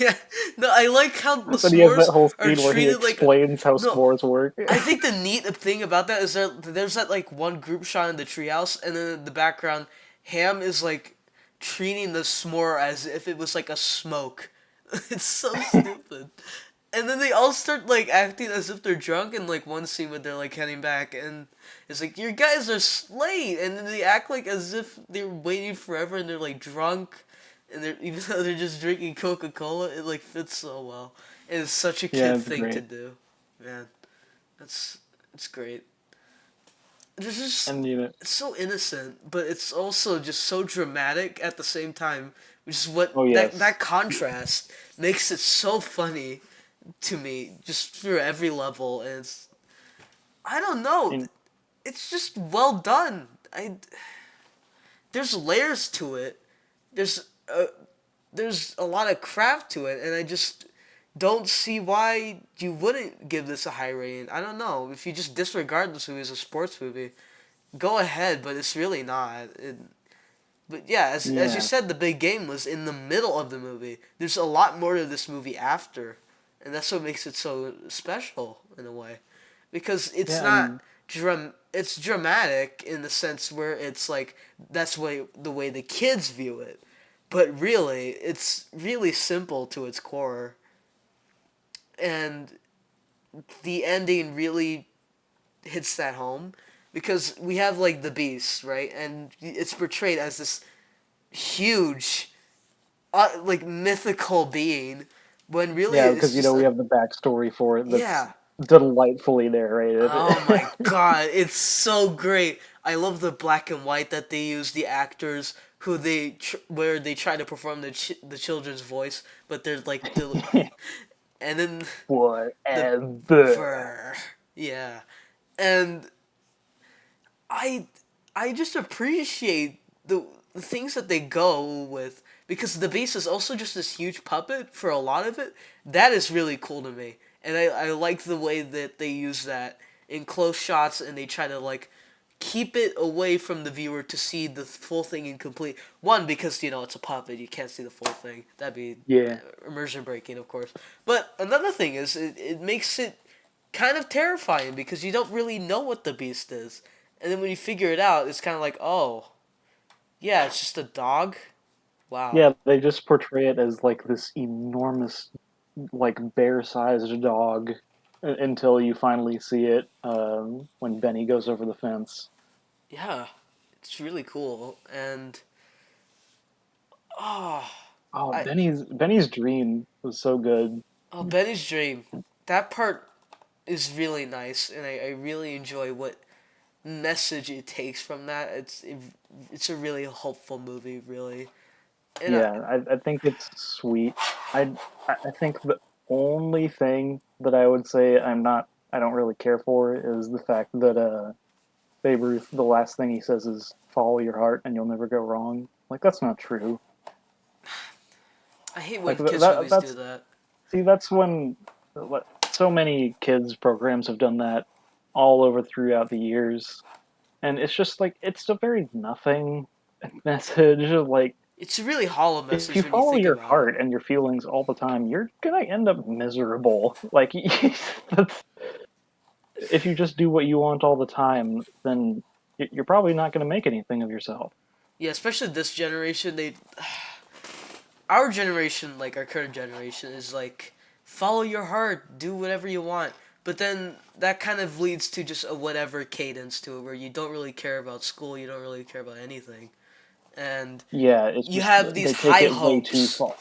Speaker 1: Yeah. No, I like how the
Speaker 2: Then he has that
Speaker 1: s'mores
Speaker 2: whole
Speaker 1: are
Speaker 2: scene where he
Speaker 1: treated like.
Speaker 2: explains how
Speaker 1: No,
Speaker 2: s'mores work.
Speaker 1: I think the neat thing about that is that there's that like one group shot in the treehouse, and then in the background, Ham is like treating the s'more as if it was like a smoke. It's so stupid. And then they all start like acting as if they're drunk in like one scene when they're like heading back, and it's like your guys are late, and then they act like as if they're waiting forever and they're like drunk, and they're even though they're just drinking Coca-Cola, it like fits so well. And it's such a
Speaker 2: Yeah,
Speaker 1: kid
Speaker 2: it's
Speaker 1: thing to
Speaker 2: great.
Speaker 1: do, man. That's it's great. There's just
Speaker 2: And
Speaker 1: it's so innocent, but it's also just so dramatic at the same time, which is what
Speaker 2: oh
Speaker 1: that
Speaker 2: yes,
Speaker 1: contrast makes it so funny to me, just through every level. And it's I don't know,
Speaker 2: and
Speaker 1: it's just well done. I there's layers to it. There's a there's a lot of craft to it, and I just don't see why you wouldn't give this a high rating. I don't know if you just disregard this movie as a sports movie. Go ahead, but it's really not. But yeah, as you
Speaker 2: yeah,
Speaker 1: said, the big game was in the middle of the movie. There's a lot more to this movie after, and that's what makes it so special in a way, because it's
Speaker 2: yeah,
Speaker 1: not
Speaker 2: and
Speaker 1: it's dramatic in the sense where it's like that's the way the kids view it, but really it's really simple to its core, and the ending really hits that home because we have like the beast, right, and it's portrayed as this huge like mythical being when really
Speaker 2: yeah,
Speaker 1: it's
Speaker 2: because
Speaker 1: just
Speaker 2: we
Speaker 1: a
Speaker 2: have the backstory for it that's
Speaker 1: yeah.
Speaker 2: delightfully narrated.
Speaker 1: Oh my god, it's so great. I love the black and white that they use, the actors who where they try to perform the children's voice, but they're like and then the
Speaker 2: Forever.
Speaker 1: yeah. And I I just appreciate the things that they go with because the beast is also just this huge puppet for a lot of it. That is really cool to me. And I like the way that they use that in close shots and they try to like keep it away from the viewer to see the full thing incomplete. One, because it's a puppet, you can't see the full thing. That'd be
Speaker 2: Yeah,
Speaker 1: immersion breaking, of course. But another thing is it makes it kind of terrifying because you don't really know what the beast is. And then when you figure it out, it's kind of like, oh, yeah, it's just a dog. Wow.
Speaker 2: yeah, they just portray it as like this enormous, like bear-sized dog until you finally see it when Benny goes over the fence.
Speaker 1: Yeah, it's really cool. And oh,
Speaker 2: Oh,
Speaker 1: I
Speaker 2: Benny's dream was so good.
Speaker 1: Benny's dream. That part is really nice, and I really enjoy what message it takes from that. It's a really hopeful movie, really. And
Speaker 2: Yeah, I think it's sweet. I think the only thing that I would say I don't really care for is the fact that Babe Ruth, the last thing he says is "Follow your heart, and you'll never go wrong." Like that's not true.
Speaker 1: I hate
Speaker 2: Like
Speaker 1: when kids movies do that.
Speaker 2: that's when so many kids programs have done that all over throughout the years, and it's just like it's a very nothing message. Like
Speaker 1: It's a really hollow
Speaker 2: if you
Speaker 1: message when you
Speaker 2: follow
Speaker 1: think
Speaker 2: your
Speaker 1: about it.
Speaker 2: heart and your feelings all the time, you're gonna end up miserable. Like that's, if you just do what you want all the time, then you're probably not gonna make anything of yourself.
Speaker 1: Yeah, especially this generation. Our generation, like our current generation, is like follow your heart, do whatever you want. But then that kind of leads to just a whatever cadence to it, where you don't really care about school, you don't really care about anything, and
Speaker 2: Yeah, it's
Speaker 1: you
Speaker 2: just
Speaker 1: have these
Speaker 2: they take
Speaker 1: high
Speaker 2: it way too
Speaker 1: hopes.
Speaker 2: far.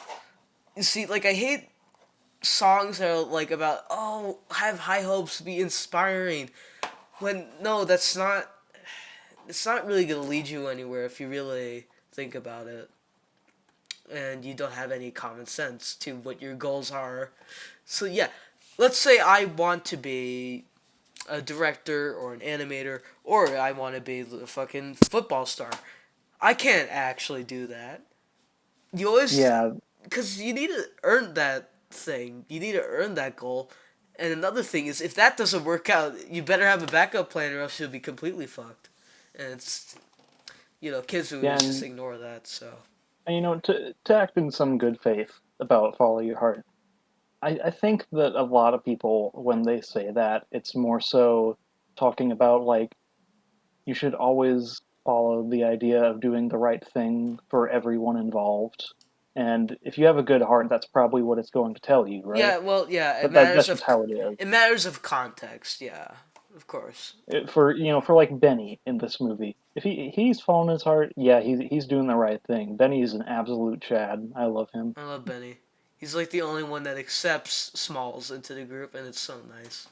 Speaker 1: You see, like I hate songs that are like about have high hopes, be inspiring. When no, that's not. It's not really gonna lead you anywhere if you really think about it, and you don't have any common sense to what your goals are. So yeah, let's say I want to be a director or an animator, or I want to be a fucking football star. I can't actually do that. You always,
Speaker 2: Yeah,
Speaker 1: because you need to earn that thing. You need to earn that goal. And another thing is, if that doesn't work out, you better have a backup plan, or else you'll be completely fucked. And it's kids who
Speaker 2: yeah,
Speaker 1: just ignore that. So
Speaker 2: and to act in some good faith about follow your heart. I think that a lot of people, when they say that, it's more so talking about like you should always follow the idea of doing the right thing for everyone involved. And if you have a good heart, that's probably what it's going to tell you, right?
Speaker 1: yeah, well, yeah,
Speaker 2: That's just how it is.
Speaker 1: it matters of context. Yeah, of course.
Speaker 2: For for like Benny in this movie, if he's following his heart, yeah, he's doing the right thing. Benny is an absolute Chad. I love him.
Speaker 1: I love Benny. He's like the only one that accepts Smalls into the group, and it's so nice.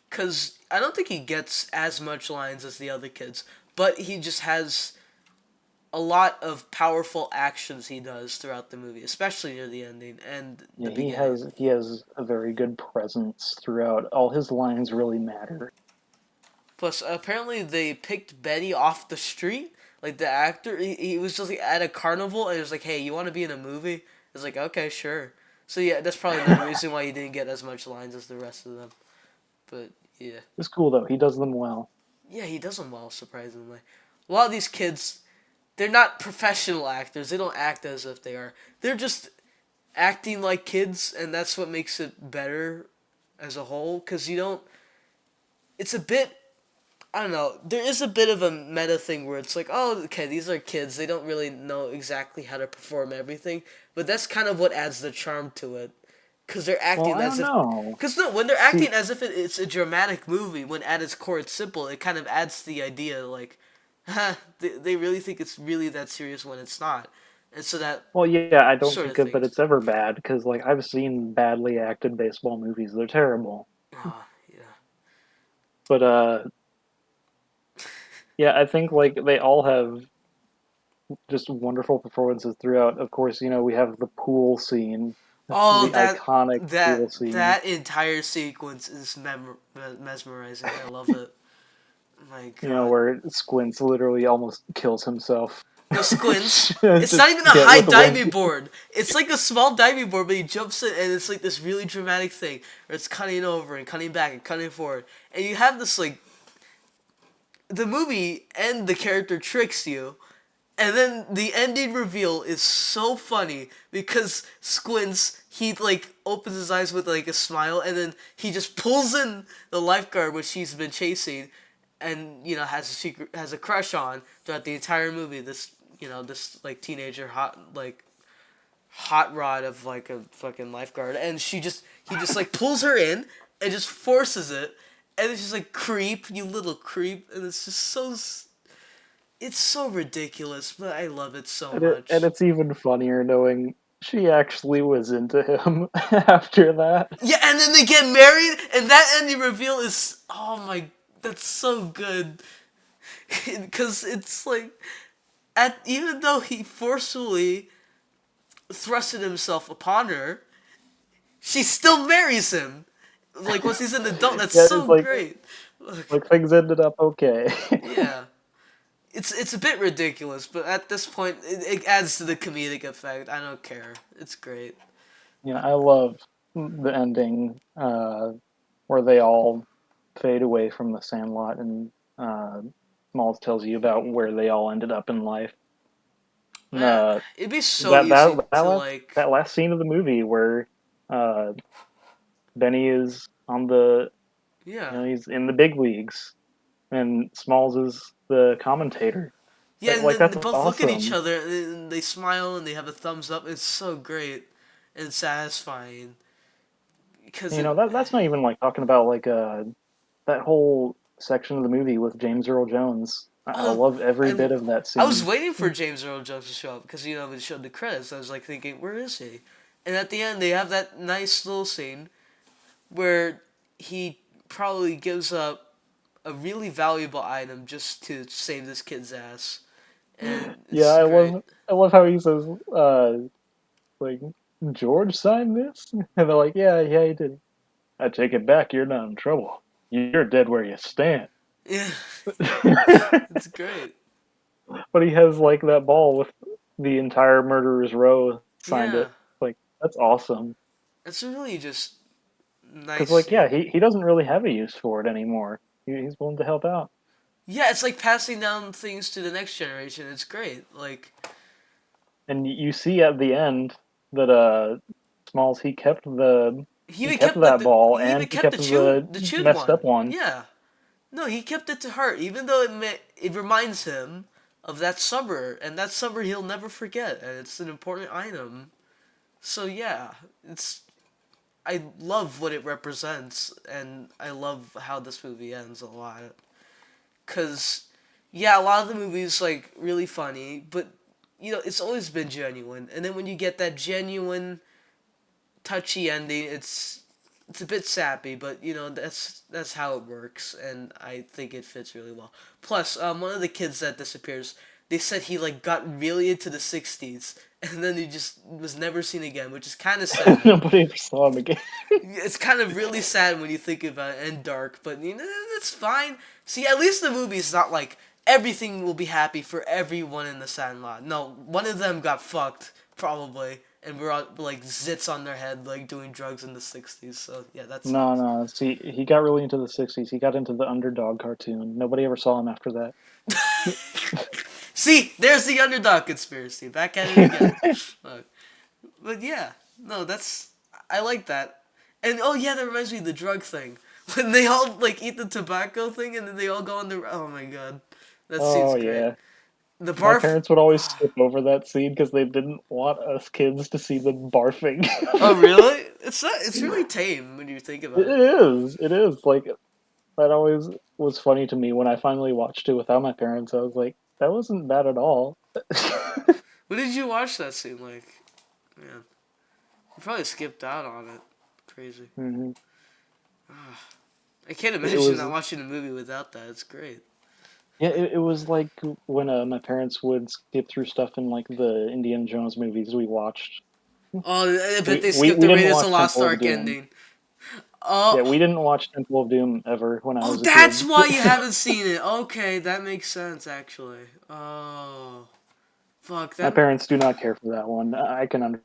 Speaker 1: Cause I don't think he gets as much lines as the other kids, but he just has a lot of powerful actions he does throughout the movie, especially near the ending and the
Speaker 2: Yeah,
Speaker 1: beginning.
Speaker 2: he has a very good presence throughout. All his lines really matter.
Speaker 1: Plus, apparently they picked Benny off the street. Like the actor, he was just like, at a carnival, and it was like, "Hey, you want to be in a movie?" It's like, "Okay, sure." So yeah, that's probably another reason why he didn't get as much lines as the rest of them. But yeah,
Speaker 2: It's cool though. He does them well.
Speaker 1: yeah, he does them well, surprisingly. A lot of these kids, they're not professional actors. They don't act as if they are. They're just acting like kids, and that's what makes it better as a whole. Cause you don't. It's a bit. I don't know. There is a bit of a meta thing where it's like, oh, okay, these are kids. They don't really know exactly how to perform everything, but that's kind of what adds the charm to it. Cause they're
Speaker 2: Well,
Speaker 1: acting
Speaker 2: I
Speaker 1: as
Speaker 2: don't
Speaker 1: if.
Speaker 2: know.
Speaker 1: Cause no, when they're
Speaker 2: See,
Speaker 1: acting as if it's a dramatic movie, when at its core it's simple, it kind of adds to the idea like, they really think it's really that serious when it's not, and so that
Speaker 2: well, yeah, I don't
Speaker 1: sort
Speaker 2: think
Speaker 1: of
Speaker 2: that
Speaker 1: things.
Speaker 2: it's ever bad because like I've seen badly acted baseball movies. They're terrible.
Speaker 1: Oh, yeah.
Speaker 2: But yeah, I think like they all have just wonderful performances throughout. Of course, we have the pool scene,
Speaker 1: Oh,
Speaker 2: the iconic pool scene.
Speaker 1: that entire sequence is mesmerizing. I love it. My God.
Speaker 2: Where Squints literally almost kills himself
Speaker 1: No, Squints. It's
Speaker 2: to
Speaker 1: not even a
Speaker 2: get
Speaker 1: high
Speaker 2: with Wendy.
Speaker 1: diving board. It's like a small diving board, but he jumps in, and it's like this really dramatic thing where it's cutting over and cutting back and cutting forward, and you have this like the movie and the character tricks you. And then the ending reveal is so funny because Squints, he like opens his eyes with like a smile, and then he just pulls in the lifeguard which he's been chasing, and has a crush on throughout the entire movie. This like teenager hot rod of like a fucking lifeguard, and he just like pulls her in and just forces it, and it's just like creep, you little creep, and it's just it's so ridiculous, but I love it so
Speaker 2: And
Speaker 1: much.
Speaker 2: it's even funnier knowing she actually was into him after that.
Speaker 1: Yeah, and then they get married, and that ending reveal is that's so good, because it's like even though he forcefully thrusted himself upon her, she still marries him. Like once he's an adult, that's
Speaker 2: Yeah, it's
Speaker 1: so great. Look,
Speaker 2: like things ended up okay.
Speaker 1: yeah, it's a bit ridiculous, but at this point, it adds to the comedic effect. I don't care. It's great.
Speaker 2: I love the ending where they all fade away from the Sandlot, and uh, Smalls tells you about where they all ended up in life. And,
Speaker 1: Man, it'd be so
Speaker 2: that that
Speaker 1: easy
Speaker 2: that
Speaker 1: to
Speaker 2: last
Speaker 1: like,
Speaker 2: that last scene of the movie where uh, Benny is on the
Speaker 1: yeah,
Speaker 2: he's in the big leagues, and Smalls is the commentator.
Speaker 1: yeah, and
Speaker 2: Like
Speaker 1: then they
Speaker 2: that's
Speaker 1: both look at each
Speaker 2: awesome.
Speaker 1: other and they smile and they have a thumbs up. It's so great and satisfying because it.
Speaker 2: That's not even like talking about like that whole section of the movie with James Earl Jones. I
Speaker 1: Oh,
Speaker 2: love every
Speaker 1: and
Speaker 2: bit of that
Speaker 1: I was
Speaker 2: scene.
Speaker 1: waiting for James Earl Jones to show up because it showed the credits. I was like thinking, where is he? And at the end, they have that nice little scene where he probably gives up a really valuable item just to save this kid's ass, and
Speaker 2: Yeah,
Speaker 1: it's great.
Speaker 2: I love how he says like George signed this, and they're like, yeah, he did. I take it back. You're not in trouble. You're dead where you stand.
Speaker 1: Yeah, it's great.
Speaker 2: But he has like that ball with the entire murderer's row signed
Speaker 1: Yeah,
Speaker 2: it. Like that's awesome.
Speaker 1: it's a really just
Speaker 2: Because
Speaker 1: nice
Speaker 2: like yeah,
Speaker 1: scene.
Speaker 2: he doesn't really have a use for it anymore. He's willing to help out.
Speaker 1: Yeah, it's like passing down things to the next generation. It's great. Like
Speaker 2: And you see at the end that Smalls
Speaker 1: he
Speaker 2: he
Speaker 1: even
Speaker 2: kept
Speaker 1: kept the,
Speaker 2: that ball
Speaker 1: he even
Speaker 2: and he
Speaker 1: kept
Speaker 2: kept the
Speaker 1: the chewed
Speaker 2: messed up
Speaker 1: one.
Speaker 2: one.
Speaker 1: Yeah. No, he kept it to heart, even though it reminds him of that summer, and that summer he'll never forget, and it's an important item. So yeah, it's I love what it represents, and I love how this movie ends a lot. Cause yeah, a lot of the movies like really funny, but it's always been genuine, and then when you get that genuine touchy ending, it's a bit sappy, but that's how it works, and I think it fits really well. Plus, one of the kids that disappears, they said he like got really into the '60s, and then he just was never seen again, which is kind of sad.
Speaker 2: Nobody ever saw him again.
Speaker 1: It's kind of really sad when you think about it, and dark, but that's fine. See, at least the movie's not like everything will be happy for everyone in the Sandlot. No, one of them got fucked probably, and we're all like zits on their head, like doing drugs in the '60s. So yeah, that
Speaker 2: No,
Speaker 1: sucks.
Speaker 2: no. See, he got really into the '60s. He got into the Underdog cartoon. Nobody ever saw him after that.
Speaker 1: See, there's the underdog conspiracy back at it again. Look. But yeah, no, I like that. And oh yeah, that reminds me of the drug thing. When they all like eat the tobacco thing and then they all go on the oh my god. That scene's
Speaker 2: Oh
Speaker 1: great.
Speaker 2: yeah.
Speaker 1: The
Speaker 2: My
Speaker 1: barf
Speaker 2: parents would always skip over that scene because they didn't want us kids to see them barfing.
Speaker 1: Oh really? It's really tame when you think about
Speaker 2: It
Speaker 1: it.
Speaker 2: is. It is. Like that always was funny to me when I finally watched it without my parents. I was like, that wasn't bad at all.
Speaker 1: When did you watch that scene? Like, man, you probably skipped out on it. Crazy.
Speaker 2: hmm
Speaker 1: I can't
Speaker 2: It
Speaker 1: imagine
Speaker 2: was
Speaker 1: not watching a movie without that. It's great.
Speaker 2: yeah. It was like when my parents would skip through stuff in like the Indiana Jones movies we watched.
Speaker 1: Oh, I bet they skipped
Speaker 2: We
Speaker 1: the
Speaker 2: didn't
Speaker 1: Raiders of the
Speaker 2: watch
Speaker 1: Lost
Speaker 2: Temple of
Speaker 1: Ark
Speaker 2: Doom.
Speaker 1: ending.
Speaker 2: Yeah,
Speaker 1: Oh,
Speaker 2: we didn't watch Temple of Doom ever when I
Speaker 1: oh,
Speaker 2: was a
Speaker 1: that's
Speaker 2: kid.
Speaker 1: why you haven't seen it. Okay, that makes sense actually. Oh, fuck
Speaker 2: My
Speaker 1: that.
Speaker 2: parents do not care for that one. I can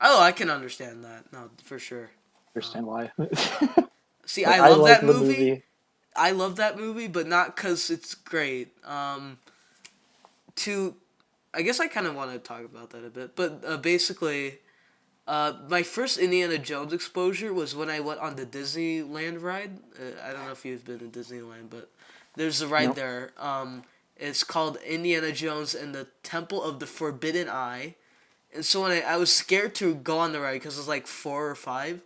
Speaker 1: Oh, I can understand that. No, for sure. Oh.
Speaker 2: understand why.
Speaker 1: See,
Speaker 2: Like
Speaker 1: I
Speaker 2: I
Speaker 1: love
Speaker 2: like
Speaker 1: that
Speaker 2: the
Speaker 1: movie.
Speaker 2: movie.
Speaker 1: I love that movie, but not because it's great. To, I guess I kind of want to talk about that a bit, but basically, my first Indiana Jones exposure was when I went on the Disneyland ride. I don't know if you've been to Disneyland, but there's a ride
Speaker 2: No,
Speaker 1: there. It's called Indiana Jones and the Temple of the Forbidden Eye. And so when I was scared to go on the ride because it was like 4 or 5.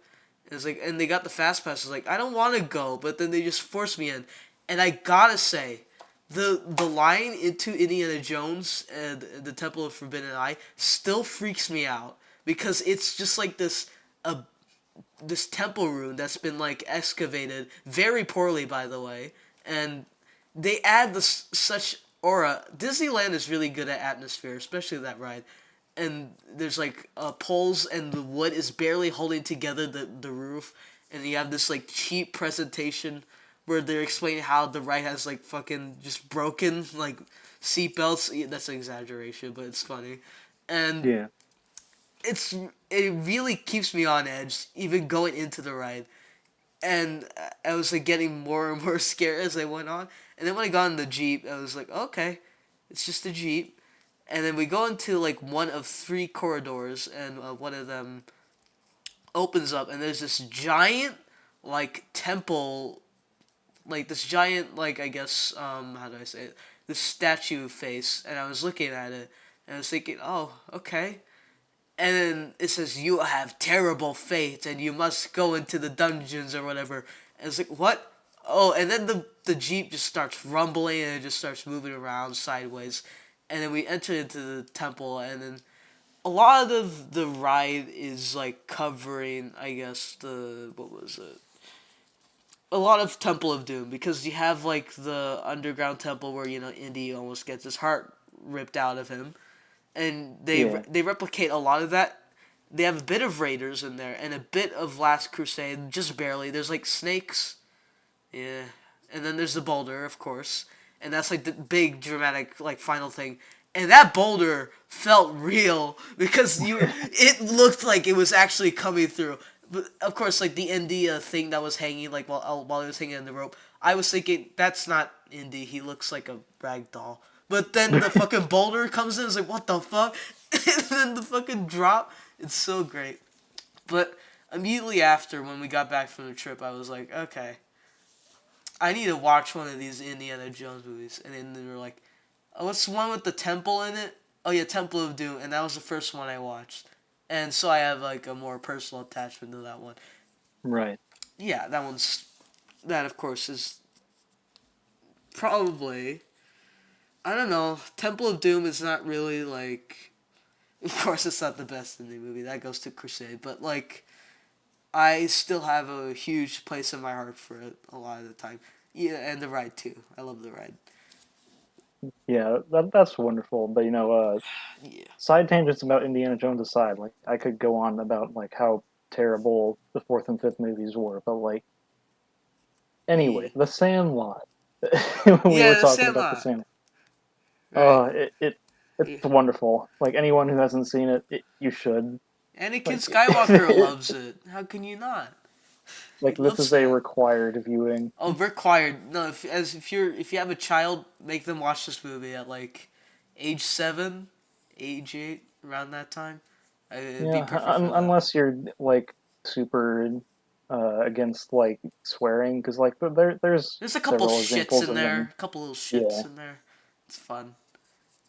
Speaker 1: It was like, and they got the fast pass. I was like, I don't want to go, but then they just forced me in. And I gotta say, the line into Indiana Jones and the Temple of Forbidden Eye still freaks me out because it's just like this temple room that's been like excavated very poorly, by the way, and they add this such aura. Disneyland is really good at atmosphere, especially that ride. And there's like poles, and the wood is barely holding together the roof, and you have this like cheap presentation where they're explaining how the ride has like fucking just broken like seatbelts. Yeah, that's an exaggeration, but it's funny, and
Speaker 2: Yeah.
Speaker 1: it's it really keeps me on edge even going into the ride, and I was like getting more and more scared as I went on. And then when I got in the Jeep, I was like, okay, it's just a Jeep. And then we go into like one of three corridors, and one of them opens up, and there's this giant like temple, like this giant like I guess how do I say it? This statue face, and I was looking at it, and I was thinking, oh, okay. And then it says you have terrible fate and you must go into the dungeons or whatever. And it's like what? Oh, and then the jeep just starts rumbling and it just starts moving around sideways, and then we enter into the temple, and then a lot of the ride is like covering, I guess the what was it? A lot of Temple of Doom, because you have like the underground temple where Indy almost gets his heart ripped out of him, and
Speaker 2: Yeah.
Speaker 1: they replicate a lot of that. They have a bit of Raiders in there and a bit of Last Crusade, just barely. There's like snakes, yeah, and then there's the boulder, of course, and that's like the big dramatic like final thing. And that boulder felt real because it looked like it was actually coming through. But of course, like the India thing that was hanging, like while he was hanging on the rope, I was thinking that's not Indy. He looks like a rag doll. But then the fucking boulder comes in. It's like what the fuck, and then the fucking drop. It's so great. But immediately after, when we got back from the trip, I was like, okay, I need to watch one of these Indiana Jones movies. And then they were like, oh, what's the one with the temple in it? Oh yeah, Temple of Doom, and that was the first one I watched. And so I have like a more personal attachment to that one.
Speaker 2: Right.
Speaker 1: Yeah, that of course is probably, I don't know, Temple of Doom is not really like, of course it's not the best in the movie. That goes to Crusade, but like I still have a huge place in my heart for it a lot of the time. Yeah, and the ride too. I love the ride.
Speaker 2: Yeah, that's wonderful. But
Speaker 1: Yeah.
Speaker 2: side tangents about Indiana Jones aside, like I could go on about like how terrible the fourth and fifth movies were, but like
Speaker 1: Yeah.
Speaker 2: anyway, The Sandlot. We were
Speaker 1: Yeah, The
Speaker 2: talking about The
Speaker 1: Sandlot.
Speaker 2: Sandlot.
Speaker 1: Right.
Speaker 2: It's
Speaker 1: Yeah.
Speaker 2: wonderful. Like anyone who hasn't seen you should.
Speaker 1: Anakin
Speaker 2: Like
Speaker 1: Skywalker loves it. How can you not? He
Speaker 2: like this
Speaker 1: loves
Speaker 2: is a
Speaker 1: that.
Speaker 2: required viewing.
Speaker 1: Oh, required. No, if you have a child, make them watch this movie at like age 7, age 8, around that time. It'd be
Speaker 2: Yeah,
Speaker 1: perfect for that.
Speaker 2: unless you're like super against like swearing, because like there's
Speaker 1: There's a couple
Speaker 2: several
Speaker 1: shits
Speaker 2: examples
Speaker 1: in
Speaker 2: of
Speaker 1: there,
Speaker 2: them.
Speaker 1: a couple little shits
Speaker 2: Yeah,
Speaker 1: in there. It's fun.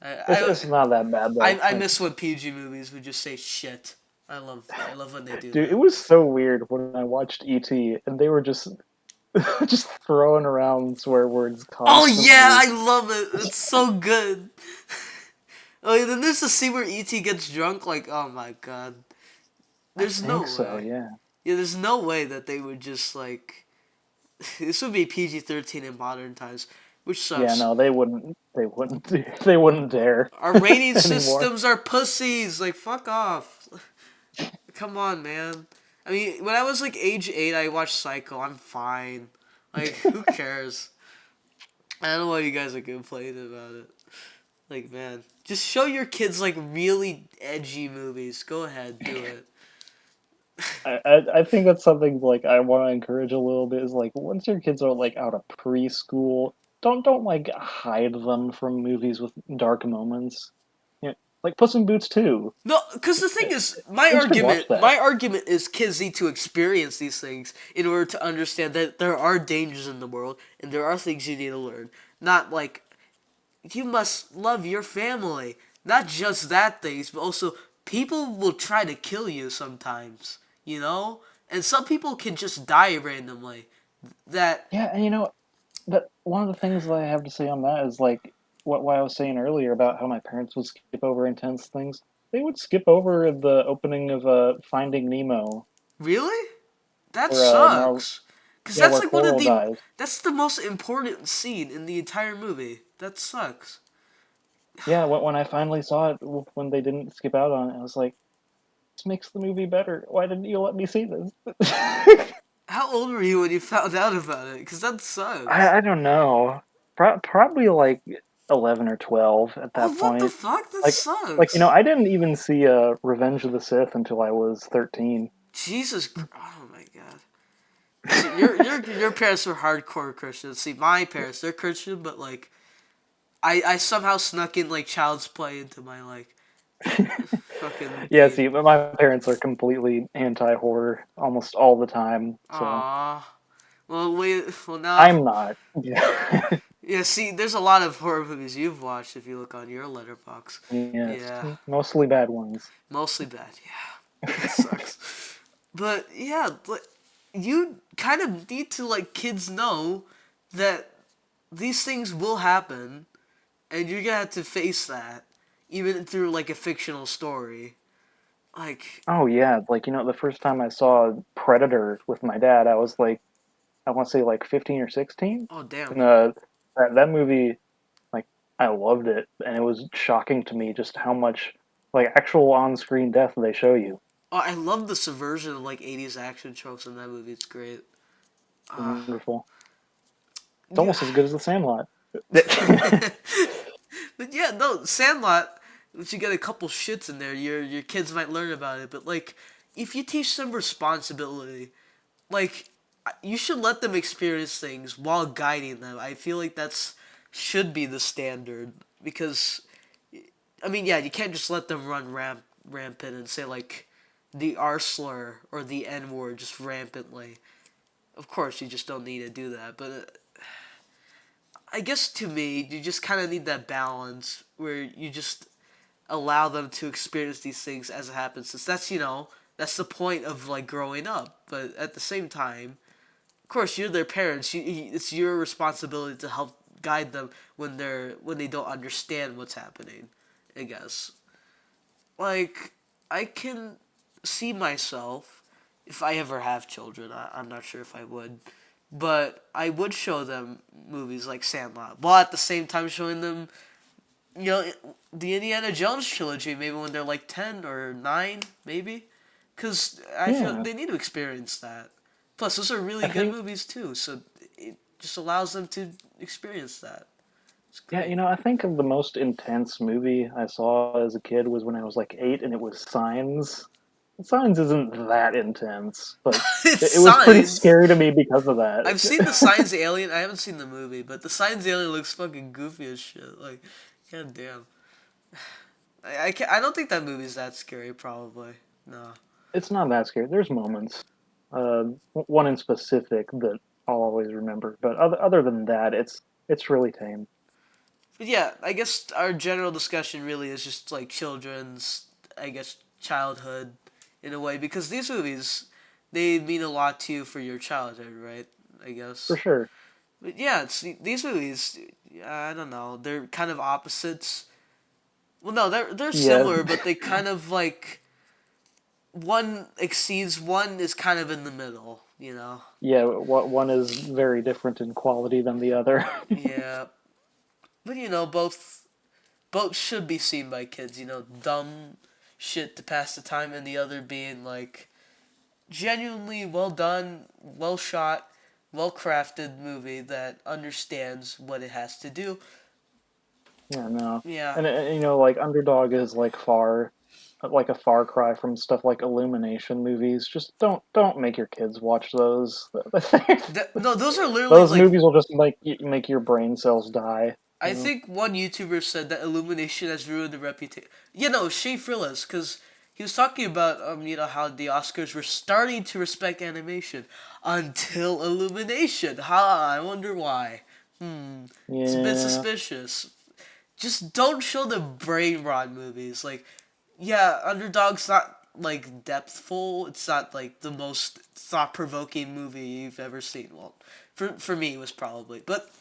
Speaker 1: I
Speaker 2: it's not that bad though.
Speaker 1: I
Speaker 2: Like,
Speaker 1: miss when PG movies would just say shit. I love when they do
Speaker 2: dude, it
Speaker 1: that.
Speaker 2: was so weird when I watched ET and they were just just throwing around swear words
Speaker 1: Oh yeah,
Speaker 2: constantly.
Speaker 1: I love it. It's so good. Oh, yeah, then there's the scene where E.T. gets drunk. Like, oh my god,
Speaker 2: I
Speaker 1: there's
Speaker 2: think
Speaker 1: no
Speaker 2: so.
Speaker 1: way.
Speaker 2: Yeah.
Speaker 1: Yeah, there's no way that they would just like. This would be PG-13 in modern times, which
Speaker 2: Yeah.
Speaker 1: sucks.
Speaker 2: No, they wouldn't. They wouldn't. They wouldn't dare
Speaker 1: Our rating
Speaker 2: anymore.
Speaker 1: systems are pussies. Like, fuck off. Come on, man. I mean, when I was like age 8, I watched Psycho. I'm fine. Like, who cares? I don't know why you guys are complaining about it. Like, man, just show your kids like really edgy movies. Go ahead, do it.
Speaker 2: I think that's something like I want to encourage a little bit is like once your kids are like out of preschool, don't like hide them from movies with dark moments. Yeah, like Puss in Boots too.
Speaker 1: No, because the thing is,
Speaker 2: They should watch that.
Speaker 1: my argument is kids need to experience these things in order to understand that there are dangers in the world and there are things you need to learn. Not like you must love your family. Not just that things, but also people will try to kill you sometimes. You know, and some people can just die randomly. That
Speaker 2: Yeah, and that one of the things that I have to say on that is like what I was saying earlier about how my parents would skip over intense things. They would skip over the opening of Finding Nemo,
Speaker 1: really. That
Speaker 2: where
Speaker 1: sucks. Cause
Speaker 2: yeah,
Speaker 1: that's
Speaker 2: where
Speaker 1: like one of
Speaker 2: Coral
Speaker 1: the
Speaker 2: dies.
Speaker 1: that's the most important scene in the entire movie. That sucks.
Speaker 2: Yeah, when I finally saw it, when they didn't skip out on it, I was like, this makes the movie better. Why didn't you let me see this?
Speaker 1: How old were you when you found out about it? Because that sucks.
Speaker 2: I don't know. Probably like 11 or 12 at
Speaker 1: Oh,
Speaker 2: that
Speaker 1: what the
Speaker 2: point.
Speaker 1: fuck? That
Speaker 2: Like
Speaker 1: sucks.
Speaker 2: I didn't even see Revenge of the Sith until I was 13.
Speaker 1: Jesus Christ. Oh my god. See, your parents were hardcore Christians. See, my parents, they're Christian, but like, I somehow snuck in like Child's Play into my like fucking
Speaker 2: Yeah,
Speaker 1: thing.
Speaker 2: see, but my parents are completely anti-horror almost all the time, so
Speaker 1: Ah. Well, wait. Well, now.
Speaker 2: I'm not. Yeah.
Speaker 1: Yeah. See, there's a lot of horror movies you've watched if you look on your letterbox.
Speaker 2: Yes,
Speaker 1: Yeah.
Speaker 2: mostly bad ones.
Speaker 1: Mostly bad. Yeah. That sucks. But yeah, but you kind of need to like kids know that these things will happen, and you're gonna have to face that, even through like a fictional story. Like,
Speaker 2: Oh yeah, like the first time I saw Predator with my dad, I was like, I want to say like 15 or 16,
Speaker 1: oh damn.
Speaker 2: and that movie, like, I loved it, and it was shocking to me just how much like actual on-screen death they show you.
Speaker 1: Oh, I love the subversion of like '80s action tropes in that movie. It's great.
Speaker 2: It's
Speaker 1: Uh,
Speaker 2: wonderful. It's
Speaker 1: yeah.
Speaker 2: almost as good as The Sandlot.
Speaker 1: But yeah, no, Sandlot. If you get a couple shits in there, your kids might learn about it. But like, if you teach them responsibility, like, you should let them experience things while guiding them. I feel like that's should be the standard because, I mean, yeah, you can't just let them run rampant and say like the R slur or the N word just rampantly. Of course, you just don't need to do that. But I guess to me, you just kind of need that balance where you just allow them to experience these things as it happens. Since that's that's the point of like growing up. But at the same time, of course, you're their parents. It's your responsibility to help guide them when they don't understand what's happening. I guess like I can see myself if I ever have children. I'm not sure if I would, but I would show them movies like Sandlot, while at the same time showing them you know the Indiana Jones trilogy. Maybe when they're like 10 or 9, maybe, because I feel
Speaker 2: Yeah,
Speaker 1: they need to experience that. Plus, those are really
Speaker 2: I
Speaker 1: good
Speaker 2: think
Speaker 1: movies too, so it just allows them to experience that. It's
Speaker 2: yeah,
Speaker 1: great.
Speaker 2: I think of the most intense movie I saw as a kid was when I was like 8, and it was Signs. Signs isn't that intense, but
Speaker 1: It's
Speaker 2: it was pretty
Speaker 1: Signs.
Speaker 2: scary to me because of
Speaker 1: I've seen the
Speaker 2: that.
Speaker 1: Signs Alien. I haven't seen the movie, but the Signs Alien looks fucking goofy as shit. Like, god damn. I don't think that movie's that scary. Probably no.
Speaker 2: It's not that scary. There's moments, one in specific that I'll always remember, but other than that, it's really tame.
Speaker 1: But yeah, I guess our general discussion really is just like children's, I guess, childhood in a way, because these movies, they mean a lot to you for your childhood, right? I
Speaker 2: For
Speaker 1: guess.
Speaker 2: sure.
Speaker 1: But yeah, these movies. I don't know. They're kind of opposites. Well, no, they're
Speaker 2: Yeah,
Speaker 1: similar, but they kind of like one exceeds one is kind of in the middle.
Speaker 2: yeah. What one is very different in quality than the other.
Speaker 1: Yeah, but both should be seen by kids. Dumb shit to pass the time, and the other being like genuinely well done, well shot, well crafted movie that understands what it has to do.
Speaker 2: Yeah, no,
Speaker 1: Yeah.
Speaker 2: and like Underdog is like a far cry from stuff like Illumination movies. Just don't make your kids watch those.
Speaker 1: No, those are literally
Speaker 2: Those
Speaker 1: like
Speaker 2: movies will just make your brain cells die.
Speaker 1: I think one YouTuber said that Illumination has ruined the reputation. Shea Frillis, because he was talking about how the Oscars were starting to respect animation until Illumination. I wonder why. It's a bit
Speaker 2: Yeah,
Speaker 1: suspicious. Just don't show the brain rot movies. Like, yeah, Underdog's not like depthful. It's not like the most thought provoking movie you've ever seen. Well, for me, it was probably, but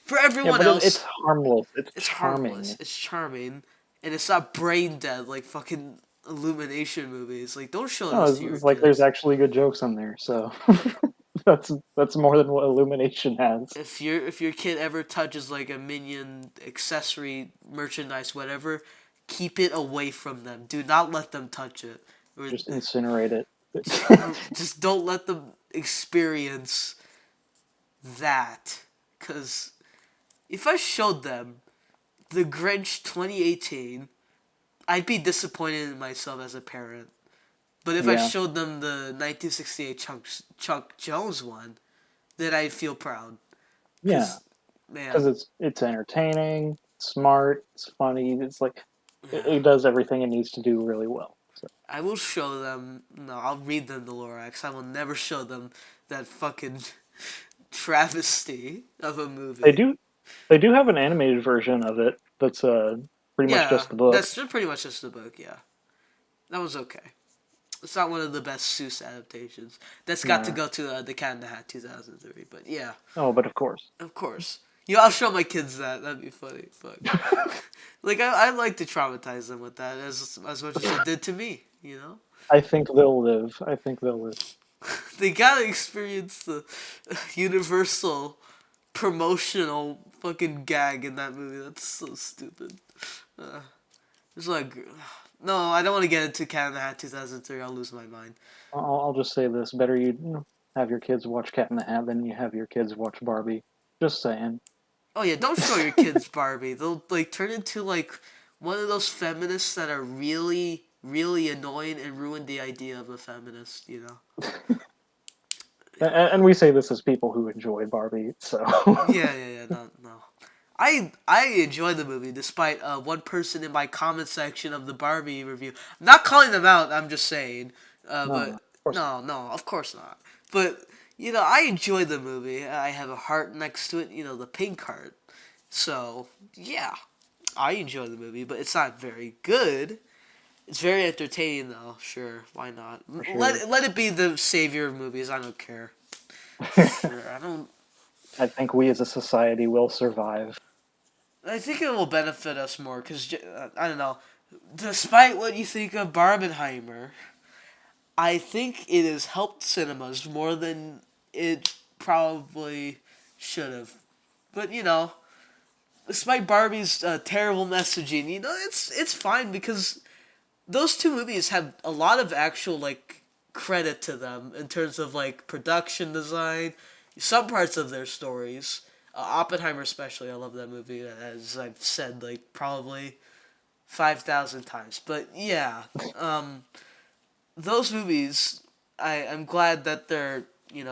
Speaker 1: for
Speaker 2: yeah,
Speaker 1: everyone
Speaker 2: but it's
Speaker 1: else,
Speaker 2: harmless. It's
Speaker 1: it's harmless.
Speaker 2: charming.
Speaker 1: It's charming, and it's not brain dead like fucking Illumination movies. Like, don't show
Speaker 2: No,
Speaker 1: this to your
Speaker 2: it's like there's
Speaker 1: kids.
Speaker 2: actually good jokes in there. So that's more than what Illumination has.
Speaker 1: If your kid ever touches like a minion accessory merchandise, whatever, keep it away from them. Do not let them touch it. Or
Speaker 2: Just incinerate it.
Speaker 1: Just don't let them experience that. Because if I showed them The Grinch 2018, I'd be disappointed in myself as a parent. But if I
Speaker 2: Yeah,
Speaker 1: showed them the 1968 Chuck Jones one, then I'd feel proud.
Speaker 2: yeah,
Speaker 1: Because, man,
Speaker 2: because it's entertaining, smart, it's funny. It's like
Speaker 1: yeah.
Speaker 2: it does everything it needs to do really well. So
Speaker 1: I will show them. No, I'll read them the Lorax. I will never show them that fucking travesty of a
Speaker 2: they
Speaker 1: movie.
Speaker 2: do they do have an animated version of it that's pretty much
Speaker 1: Yeah,
Speaker 2: just the book.
Speaker 1: that's pretty much just the book. Yeah, that was okay. It's not one of the best Seuss adaptations. That's got to
Speaker 2: No.
Speaker 1: go to the Cat in the Hat 2003. But yeah,
Speaker 2: Oh, but of course.
Speaker 1: of course. Yeah, I'll show my kids that. That'd be funny. Fuck. Like I like to traumatize them with that as much as it did to me. You know,
Speaker 2: I think they'll live. I think they'll live.
Speaker 1: they gotta experience the universal promotional fucking gag in that movie. That's so stupid. Uh, it's like, no, I don't want to get into Cat in the Hat 2003. I'll lose my mind.
Speaker 2: I'll just say this: better you have your kids watch Cat in the Hat than you have your kids watch Barbie. Just saying.
Speaker 1: Oh yeah, don't show your kids Barbie. They'll like turn into like one of those feminists that are really, really annoying and ruin the idea of a feminist. You know.
Speaker 2: And we say this as people who enjoy Barbie, so.
Speaker 1: Yeah. No, no. I enjoy the movie despite one person in my comment section of the Barbie review. I'm not calling them out. I'm just saying.
Speaker 2: No,
Speaker 1: But
Speaker 2: of course not.
Speaker 1: no, of course not. But I enjoy the movie. I have a heart next to it. The pink heart. So yeah, I enjoy the movie, but it's not very good. It's very entertaining though. Sure, why not?
Speaker 2: For sure.
Speaker 1: Let it be the savior of movies. I don't care. Sure, I don't.
Speaker 2: I think we as a society will survive.
Speaker 1: I think it will benefit us more because I don't know. Despite what you think of Barbenheimer, I think it has helped cinemas more than it probably should have. But despite Barbie's terrible messaging, it's fine because those two movies have a lot of actual like credit to them in terms of like production design, some parts of their stories. Oppenheimer, especially, I love that movie. As I've said, like probably 5,000 times. But yeah, um, those movies, I'm glad that they're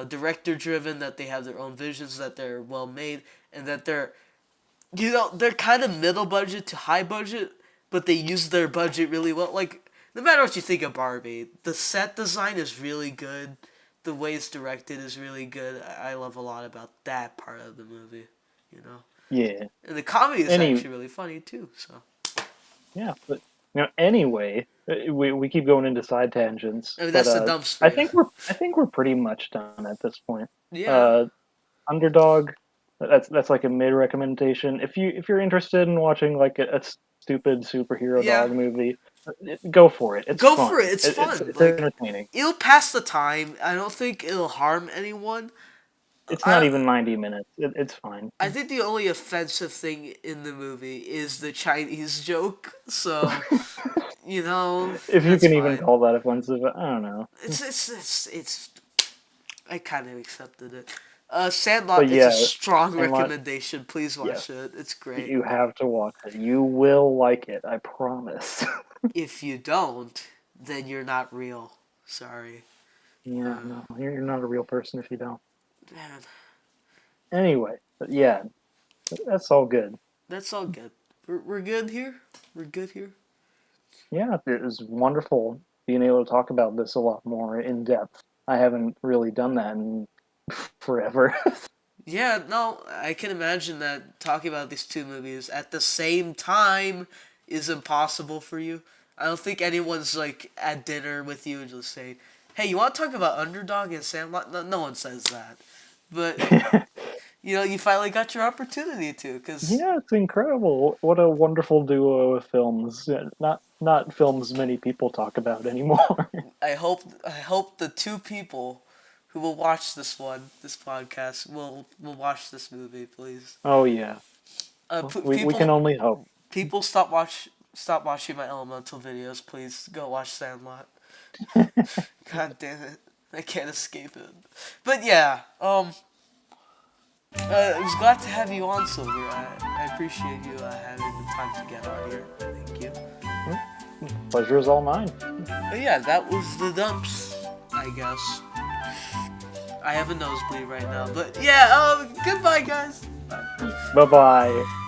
Speaker 1: director driven, that they have their own visions, that they're well made, and that they're kind of middle budget to high budget, but they use their budget really well. Like, no matter what you think of Barbie, the set design is really good. The way it's directed is really good. I love a lot about that part of the movie, you know.
Speaker 2: Yeah.
Speaker 1: And the comedy is
Speaker 2: Any
Speaker 1: actually really funny too. So
Speaker 2: Yeah, but anyway, we keep going into side tangents,
Speaker 1: I mean
Speaker 2: but
Speaker 1: that's the dumps for
Speaker 2: I
Speaker 1: you.
Speaker 2: think we're pretty much done at this point.
Speaker 1: Yeah,
Speaker 2: Uh, Underdog, that's like a mid recommendation. If you're interested in watching like a stupid superhero
Speaker 1: yeah.
Speaker 2: dog movie, go for it. It's
Speaker 1: Go for
Speaker 2: fun.
Speaker 1: it. It's fun.
Speaker 2: It's
Speaker 1: Like
Speaker 2: entertaining.
Speaker 1: it'll pass the time. I don't think it'll harm anyone.
Speaker 2: It's not
Speaker 1: I
Speaker 2: even 90 minutes. It's fine.
Speaker 1: I think the only offensive thing in the movie is the Chinese joke. So
Speaker 2: If you
Speaker 1: that's
Speaker 2: can even
Speaker 1: fine.
Speaker 2: call that offensive, I don't know.
Speaker 1: It's. I kind of accepted it. Sandlot.
Speaker 2: But
Speaker 1: It's a
Speaker 2: yeah,
Speaker 1: strong
Speaker 2: Sandlot,
Speaker 1: recommendation. Please
Speaker 2: yes,
Speaker 1: watch it. It's great.
Speaker 2: you have to watch it. You will like it. I promise.
Speaker 1: If you don't, then you're not real. Sorry.
Speaker 2: Yeah,
Speaker 1: Uh,
Speaker 2: no, you're not a real person if you don't.
Speaker 1: man,
Speaker 2: Anyway, but yeah, that's all good.
Speaker 1: that's all good. We're good here. We're good here.
Speaker 2: Yeah, it was wonderful being able to talk about this a lot more in depth. I haven't really done that in forever.
Speaker 1: Yeah, no, I can imagine that talking about these two movies at the same time is impossible for you. I don't think anyone's like at dinner with you and just saying, "Hey, you want to talk about Underdog and Sandlot?" No, no one says that. But you finally got your opportunity to, cause
Speaker 2: Yeah, it's incredible. What a wonderful duo of films. Yeah, not films many people talk about anymore.
Speaker 1: I hope the two people who will watch this podcast, will watch this movie, please.
Speaker 2: Oh yeah, we can
Speaker 1: People
Speaker 2: only hope.
Speaker 1: People stop watching my elemental videos. Please go watch Sandlot. God damn it. I can't escape it. But yeah, I was glad to have you on, Silver. I appreciate you having the time to get on here. Thank you.
Speaker 2: Pleasure is all mine.
Speaker 1: But yeah, that was the dumps, I guess. I have a nosebleed right now. But yeah, goodbye, guys. Bye.
Speaker 2: Bye bye.